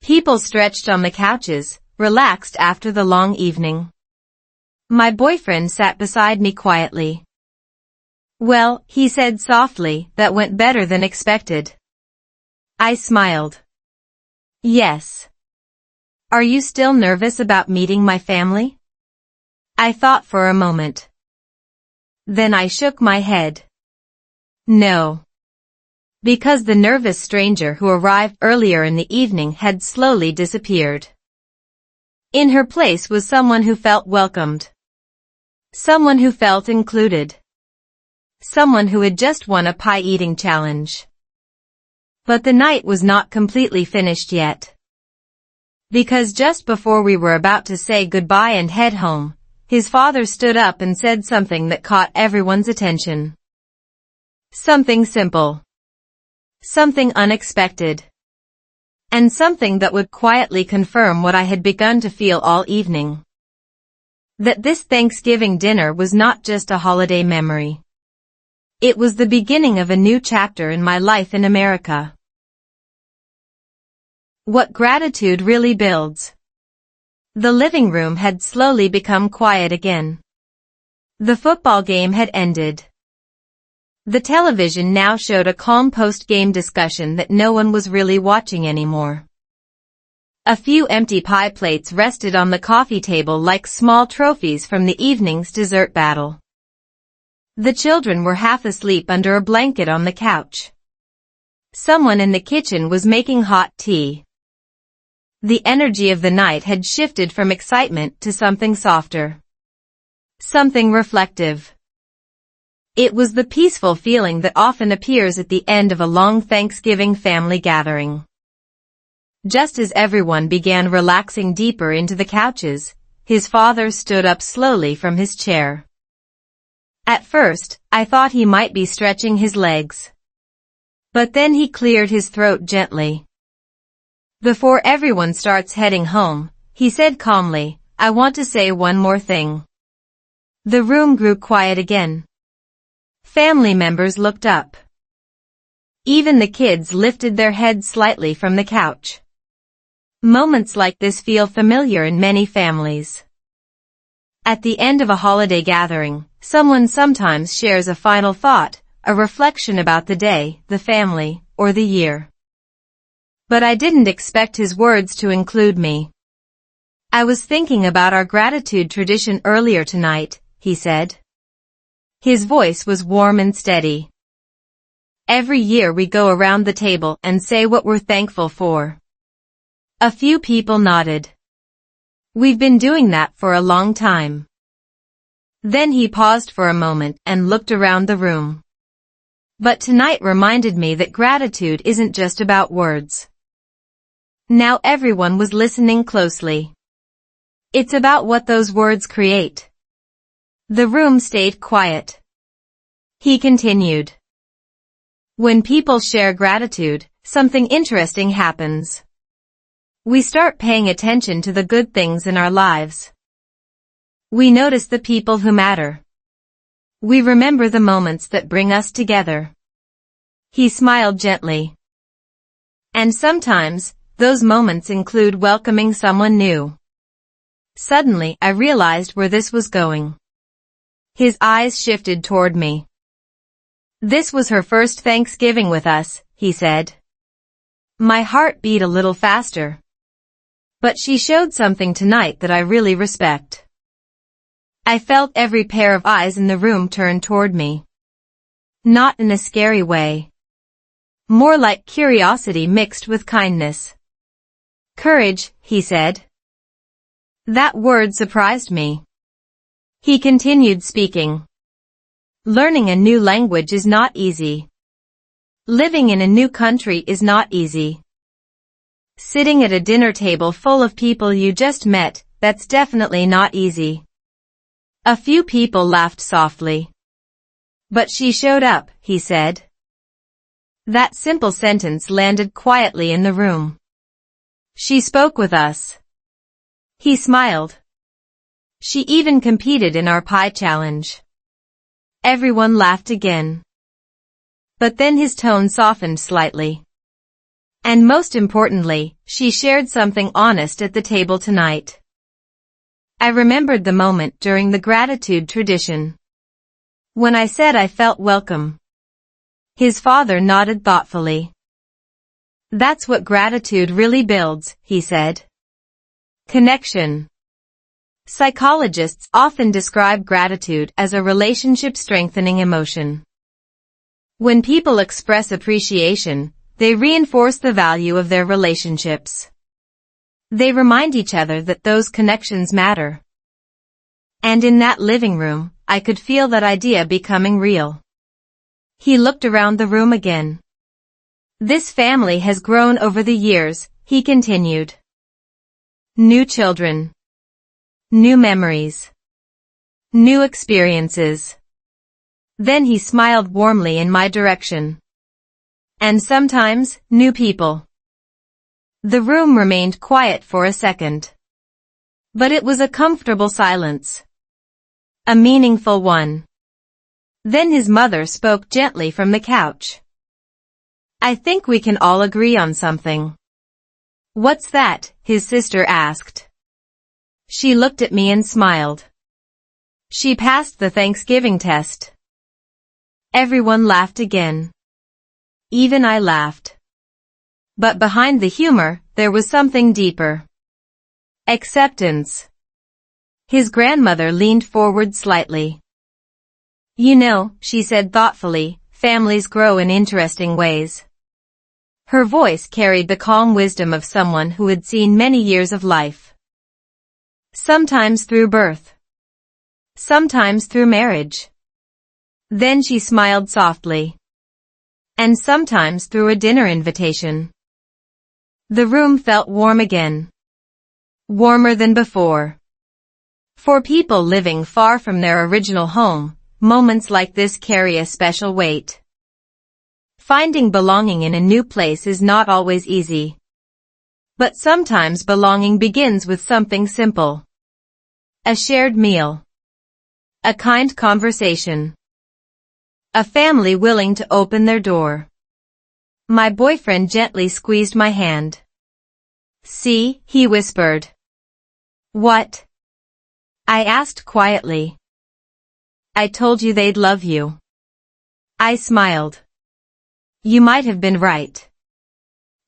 People stretched on the couches, relaxed after the long evening. My boyfriend sat beside me quietly. "Well," he said softly, "that went better than expected." I smiled. "Yes. Are you still nervous about meeting my family?" I thought for a moment. Then I shook my head. No. Because the nervous stranger who arrived earlier in the evening had slowly disappeared. In her place was someone who felt welcomed. Someone who felt included. Someone who had just won a pie-eating challenge. But the night was not completely finished yet. Because just before we were about to say goodbye and head home, his father stood up and said something that caught everyone's attention. Something simple. Something unexpected. And something that would quietly confirm what I had begun to feel all evening. That this Thanksgiving dinner was not just a holiday memory. It was the beginning of a new chapter in my life in America. What gratitude really builds. The living room had slowly become quiet again. The football game had ended. The television now showed a calm post-game discussion that no one was really watching anymore. A few empty pie plates rested on the coffee table like small trophies from the evening's dessert battle. The children were half asleep under a blanket on the couch. Someone in the kitchen was making hot tea. The energy of the night had shifted from excitement to something softer. Something reflective. It was the peaceful feeling that often appears at the end of a long Thanksgiving family gathering. Just as everyone began relaxing deeper into the couches, his father stood up slowly from his chair. At first, I thought he might be stretching his legs. But then he cleared his throat gently. Before everyone starts heading home, he said calmly, "I want to say one more thing." The room grew quiet again. Family members looked up. Even the kids lifted their heads slightly from the couch. Moments like this feel familiar in many families. At the end of a holiday gathering, someone sometimes shares a final thought, a reflection about the day, the family, or the year. But I didn't expect his words to include me. "I was thinking about our gratitude tradition earlier tonight," he said. His voice was warm and steady. "Every year we go around the table and say what we're thankful for." A few people nodded. "We've been doing that for a long time." Then he paused for a moment and looked around the room. "But tonight reminded me that gratitude isn't just about words." Now everyone was listening closely. It's about what those words create. The room stayed quiet. He continued. "When people share gratitude, something interesting happens. We start paying attention to the good things in our lives. We notice the people who matter. We remember the moments that bring us together." He smiled gently. "And sometimes, those moments include welcoming someone new." Suddenly, I realized where this was going. His eyes shifted toward me. "This was her first Thanksgiving with us," he said. My heart beat a little faster. "But she showed something tonight that I really respect." I felt every pair of eyes in the room turn toward me. Not in a scary way. More like curiosity mixed with kindness. "Courage," he said. That word surprised me. He continued speaking. "Learning a new language is not easy. Living in a new country is not easy. Sitting at a dinner table full of people you just met, that's definitely not easy." A few people laughed softly. "But she showed up," he said. That simple sentence landed quietly in the room. "She spoke with us." He smiled. "She even competed in our pie challenge." Everyone laughed again. But then his tone softened slightly. "And most importantly, she shared something honest at the table tonight." I remembered the moment during the gratitude tradition. When I said I felt welcome. His father nodded thoughtfully. "That's what gratitude really builds," he said. Connection. Psychologists often describe gratitude as a relationship-strengthening emotion. When people express appreciation, they reinforce the value of their relationships. They remind each other that those connections matter. And in that living room, I could feel that idea becoming real. He looked around the room again. "This family has grown over the years," he continued. New children. New memories. New experiences. Then he smiled warmly in my direction. And sometimes, new people. The room remained quiet for a second. But it was a comfortable silence. A meaningful one. Then his mother spoke gently from the couch. I think we can all agree on something. What's that? His sister asked. She looked at me and smiled. She passed the Thanksgiving test. Everyone laughed again. Even I laughed. But behind the humor, there was something deeper. Acceptance. His grandmother leaned forward slightly. You know, she said thoughtfully, families grow in interesting ways. Her voice carried the calm wisdom of someone who had seen many years of life. Sometimes through birth. Sometimes through marriage. Then she smiled softly. And sometimes through a dinner invitation. The room felt warm again. Warmer than before. For people living far from their original home, moments like this carry a special weight. Finding belonging in a new place is not always easy. But sometimes belonging begins with something simple. A shared meal. A kind conversation. A family willing to open their door. My boyfriend gently squeezed my hand. See, he whispered. What? I asked quietly. I told you they'd love you. I smiled. You might have been right.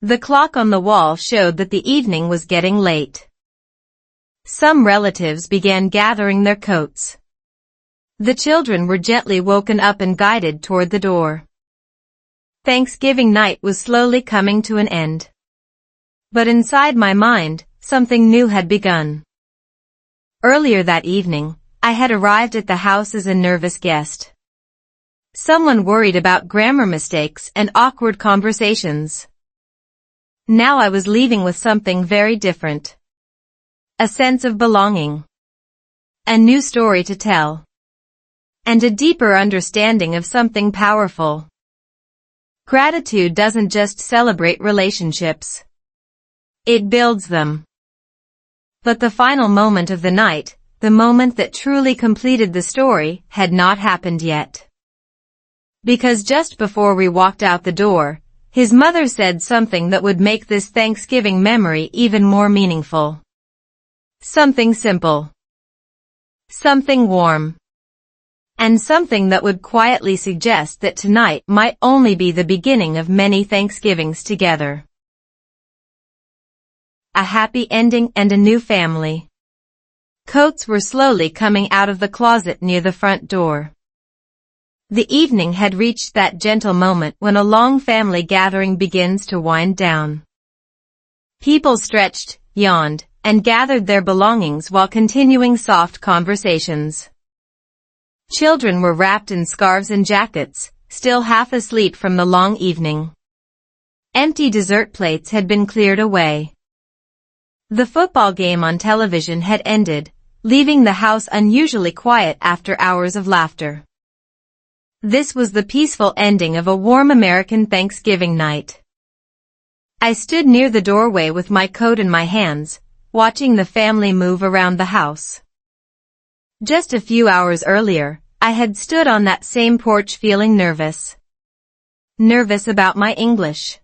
The clock on the wall showed that the evening was getting late. Some relatives began gathering their coats. The children were gently woken up and guided toward the door. Thanksgiving night was slowly coming to an end. But inside my mind, something new had begun. Earlier that evening, I had arrived at the house as a nervous guest. Someone worried about grammar mistakes and awkward conversations. Now I was leaving with something very different. A sense of belonging. A new story to tell. And a deeper understanding of something powerful. Gratitude doesn't just celebrate relationships. It builds them. But the final moment of the night, the moment that truly completed the story, had not happened yet. Because just before we walked out the door, his mother said something that would make this Thanksgiving memory even more meaningful. Something simple. Something warm. And something that would quietly suggest that tonight might only be the beginning of many Thanksgivings together. A happy ending and a new family. Coats were slowly coming out of the closet near the front door. The evening had reached that gentle moment when a long family gathering begins to wind down. People stretched, yawned, and gathered their belongings while continuing soft conversations. Children were wrapped in scarves and jackets, still half asleep from the long evening. Empty dessert plates had been cleared away. The football game on television had ended, leaving the house unusually quiet after hours of laughter. This was the peaceful ending of a warm American Thanksgiving night. I stood near the doorway with my coat in my hands, watching the family move around the house. Just a few hours earlier, I had stood on that same porch feeling nervous. Nervous about my English.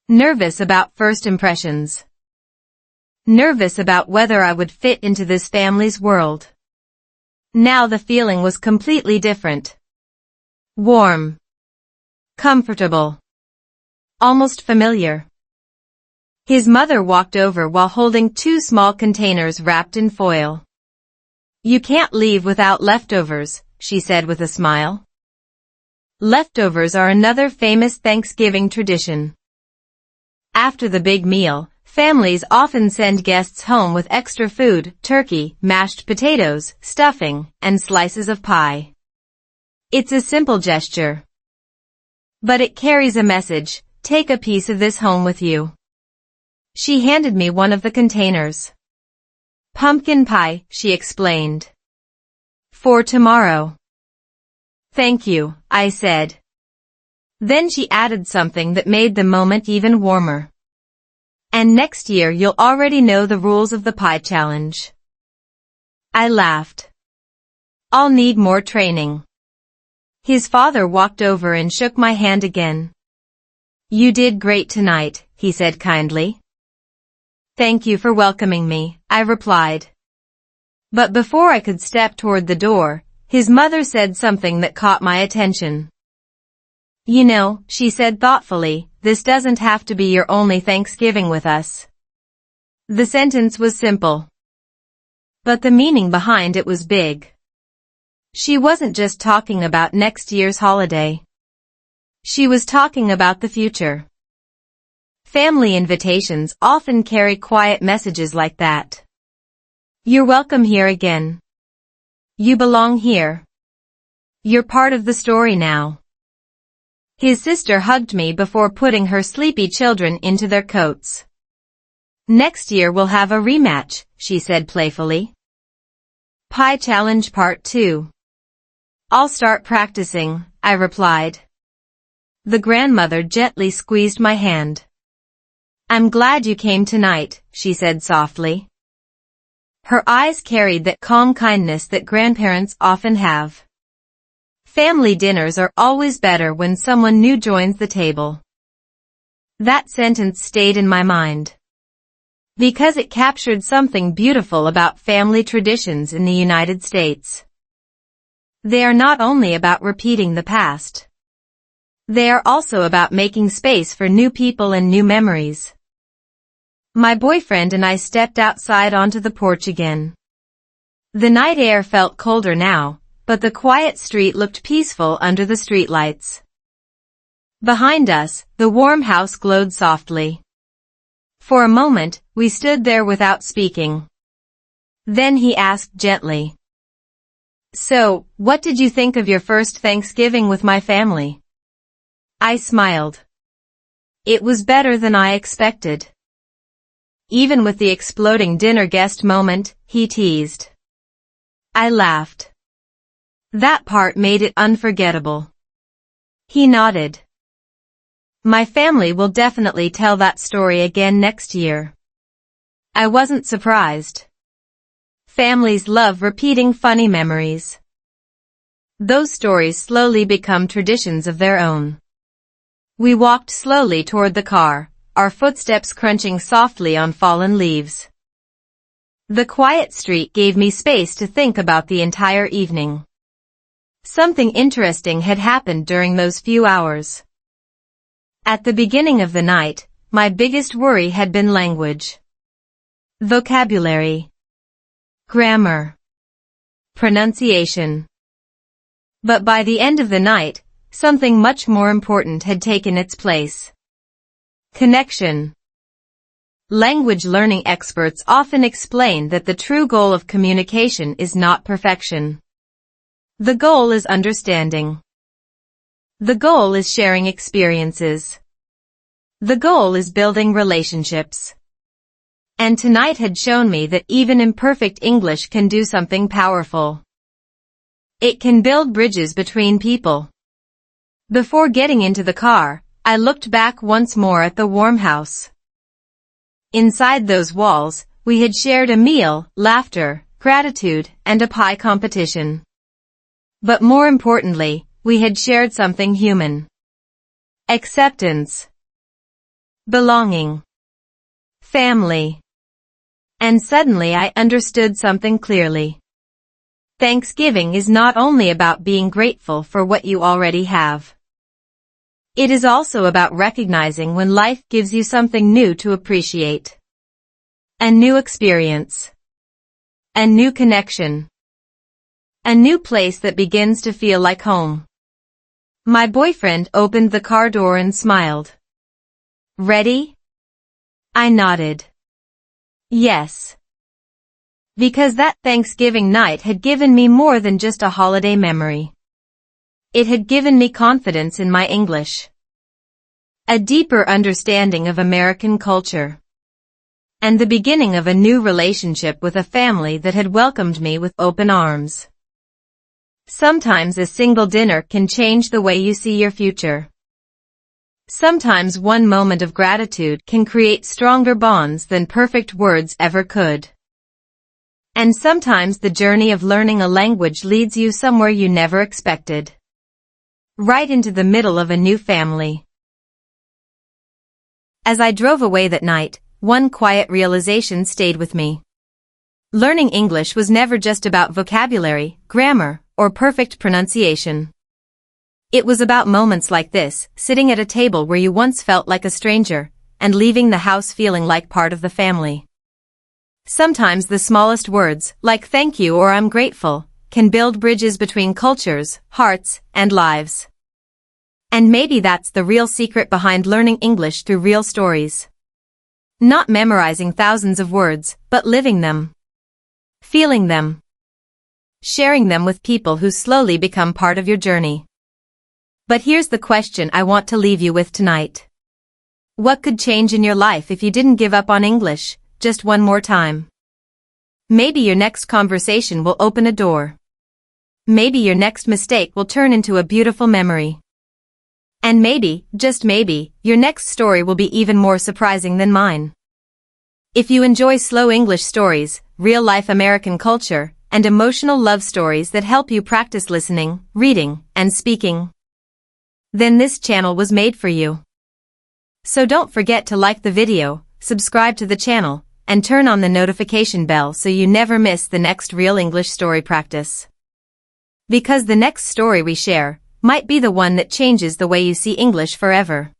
Nervous about first impressions. Nervous about whether I would fit into this family's world. Now the feeling was completely different. Warm. Comfortable. Almost familiar. His mother walked over while holding 2 small containers wrapped in foil. You can't leave without leftovers, she said with a smile. Leftovers are another famous Thanksgiving tradition. After the big meal, families often send guests home with extra food, turkey, mashed potatoes, stuffing, and slices of pie. It's a simple gesture. But it carries a message: take a piece of this home with you. She handed me one of the containers. Pumpkin pie, she explained. For tomorrow. Thank you, I said. Then she added something that made the moment even warmer. And next year you'll already know the rules of the pie challenge. I laughed. I'll need more training. His father walked over and shook my hand again. You did great tonight, he said kindly. Thank you for welcoming me, I replied. But before I could step toward the door, his mother said something that caught my attention. You know, she said thoughtfully, this doesn't have to be your only Thanksgiving with us. The sentence was simple. But the meaning behind it was big. She wasn't just talking about next year's holiday. She was talking about the future. Family invitations often carry quiet messages like that. You're welcome here again. You belong here. You're part of the story now. His sister hugged me before putting her sleepy children into their coats. Next year we'll have a rematch, she said playfully. Pie Challenge Part 2. I'll start practicing, I replied. The grandmother gently squeezed my hand. I'm glad you came tonight, she said softly. Her eyes carried that calm kindness that grandparents often have. Family dinners are always better when someone new joins the table. That sentence stayed in my mind. Because it captured something beautiful about family traditions in the United States. They are not only about repeating the past. They are also about making space for new people and new memories. My boyfriend and I stepped outside onto the porch again. The night air felt colder now, but the quiet street looked peaceful under the streetlights. Behind us, the warm house glowed softly. For a moment, we stood there without speaking. Then he asked gently. So, what did you think of your first Thanksgiving with my family? I smiled. It was better than I expected. Even with the exploding dinner guest moment, he teased. I laughed. That part made it unforgettable. He nodded. My family will definitely tell that story again next year. I wasn't surprised. Families love repeating funny memories. Those stories slowly become traditions of their own. We walked slowly toward the car, our footsteps crunching softly on fallen leaves. The quiet street gave me space to think about the entire evening. Something interesting had happened during those few hours. At the beginning of the night, my biggest worry had been language. Vocabulary. Grammar. Pronunciation. But by the end of the night, something much more important had taken its place. Connection. Language learning experts often explain that the true goal of communication is not perfection. The goal is understanding. The goal is sharing experiences. The goal is building relationships. And tonight had shown me that even imperfect English can do something powerful. It can build bridges between people. Before getting into the car, I looked back once more at the warm house. Inside those walls, we had shared a meal, laughter, gratitude, and a pie competition. But more importantly, we had shared something human. Acceptance. Belonging. Family. And suddenly I understood something clearly. Thanksgiving is not only about being grateful for what you already have. It is also about recognizing when life gives you something new to appreciate. A new experience. A new connection. A new place that begins to feel like home. My boyfriend opened the car door and smiled. Ready? I nodded. Yes. Because that Thanksgiving night had given me more than just a holiday memory. It had given me confidence in my English. A deeper understanding of American culture. and the beginning of a new relationship with a family that had welcomed me with open arms. Sometimes a single dinner can change the way you see your future. Sometimes one moment of gratitude can create stronger bonds than perfect words ever could. And sometimes the journey of learning a language leads you somewhere you never expected. Right into the middle of a new family. As I drove away that night, one quiet realization stayed with me. Learning English was never just about vocabulary, grammar, or perfect pronunciation. It was about moments like this, sitting at a table where you once felt like a stranger, and leaving the house feeling like part of the family. Sometimes the smallest words, like thank you or I'm grateful, can build bridges between cultures, hearts, and lives. And maybe that's the real secret behind learning English through real stories. Not memorizing thousands of words, but living them. Feeling them. Sharing them with people who slowly become part of your journey. But here's the question I want to leave you with tonight. What could change in your life if you didn't give up on English, just one more time? Maybe your next conversation will open a door. Maybe your next mistake will turn into a beautiful memory. And maybe, just maybe, your next story will be even more surprising than mine. If you enjoy slow English stories, real-life American culture, and emotional love stories that help you practice listening, reading, and speaking, then this channel was made for you. So don't forget to like the video, subscribe to the channel, and turn on the notification bell so you never miss the next real English story practice. Because the next story we share might be the one that changes the way you see English forever.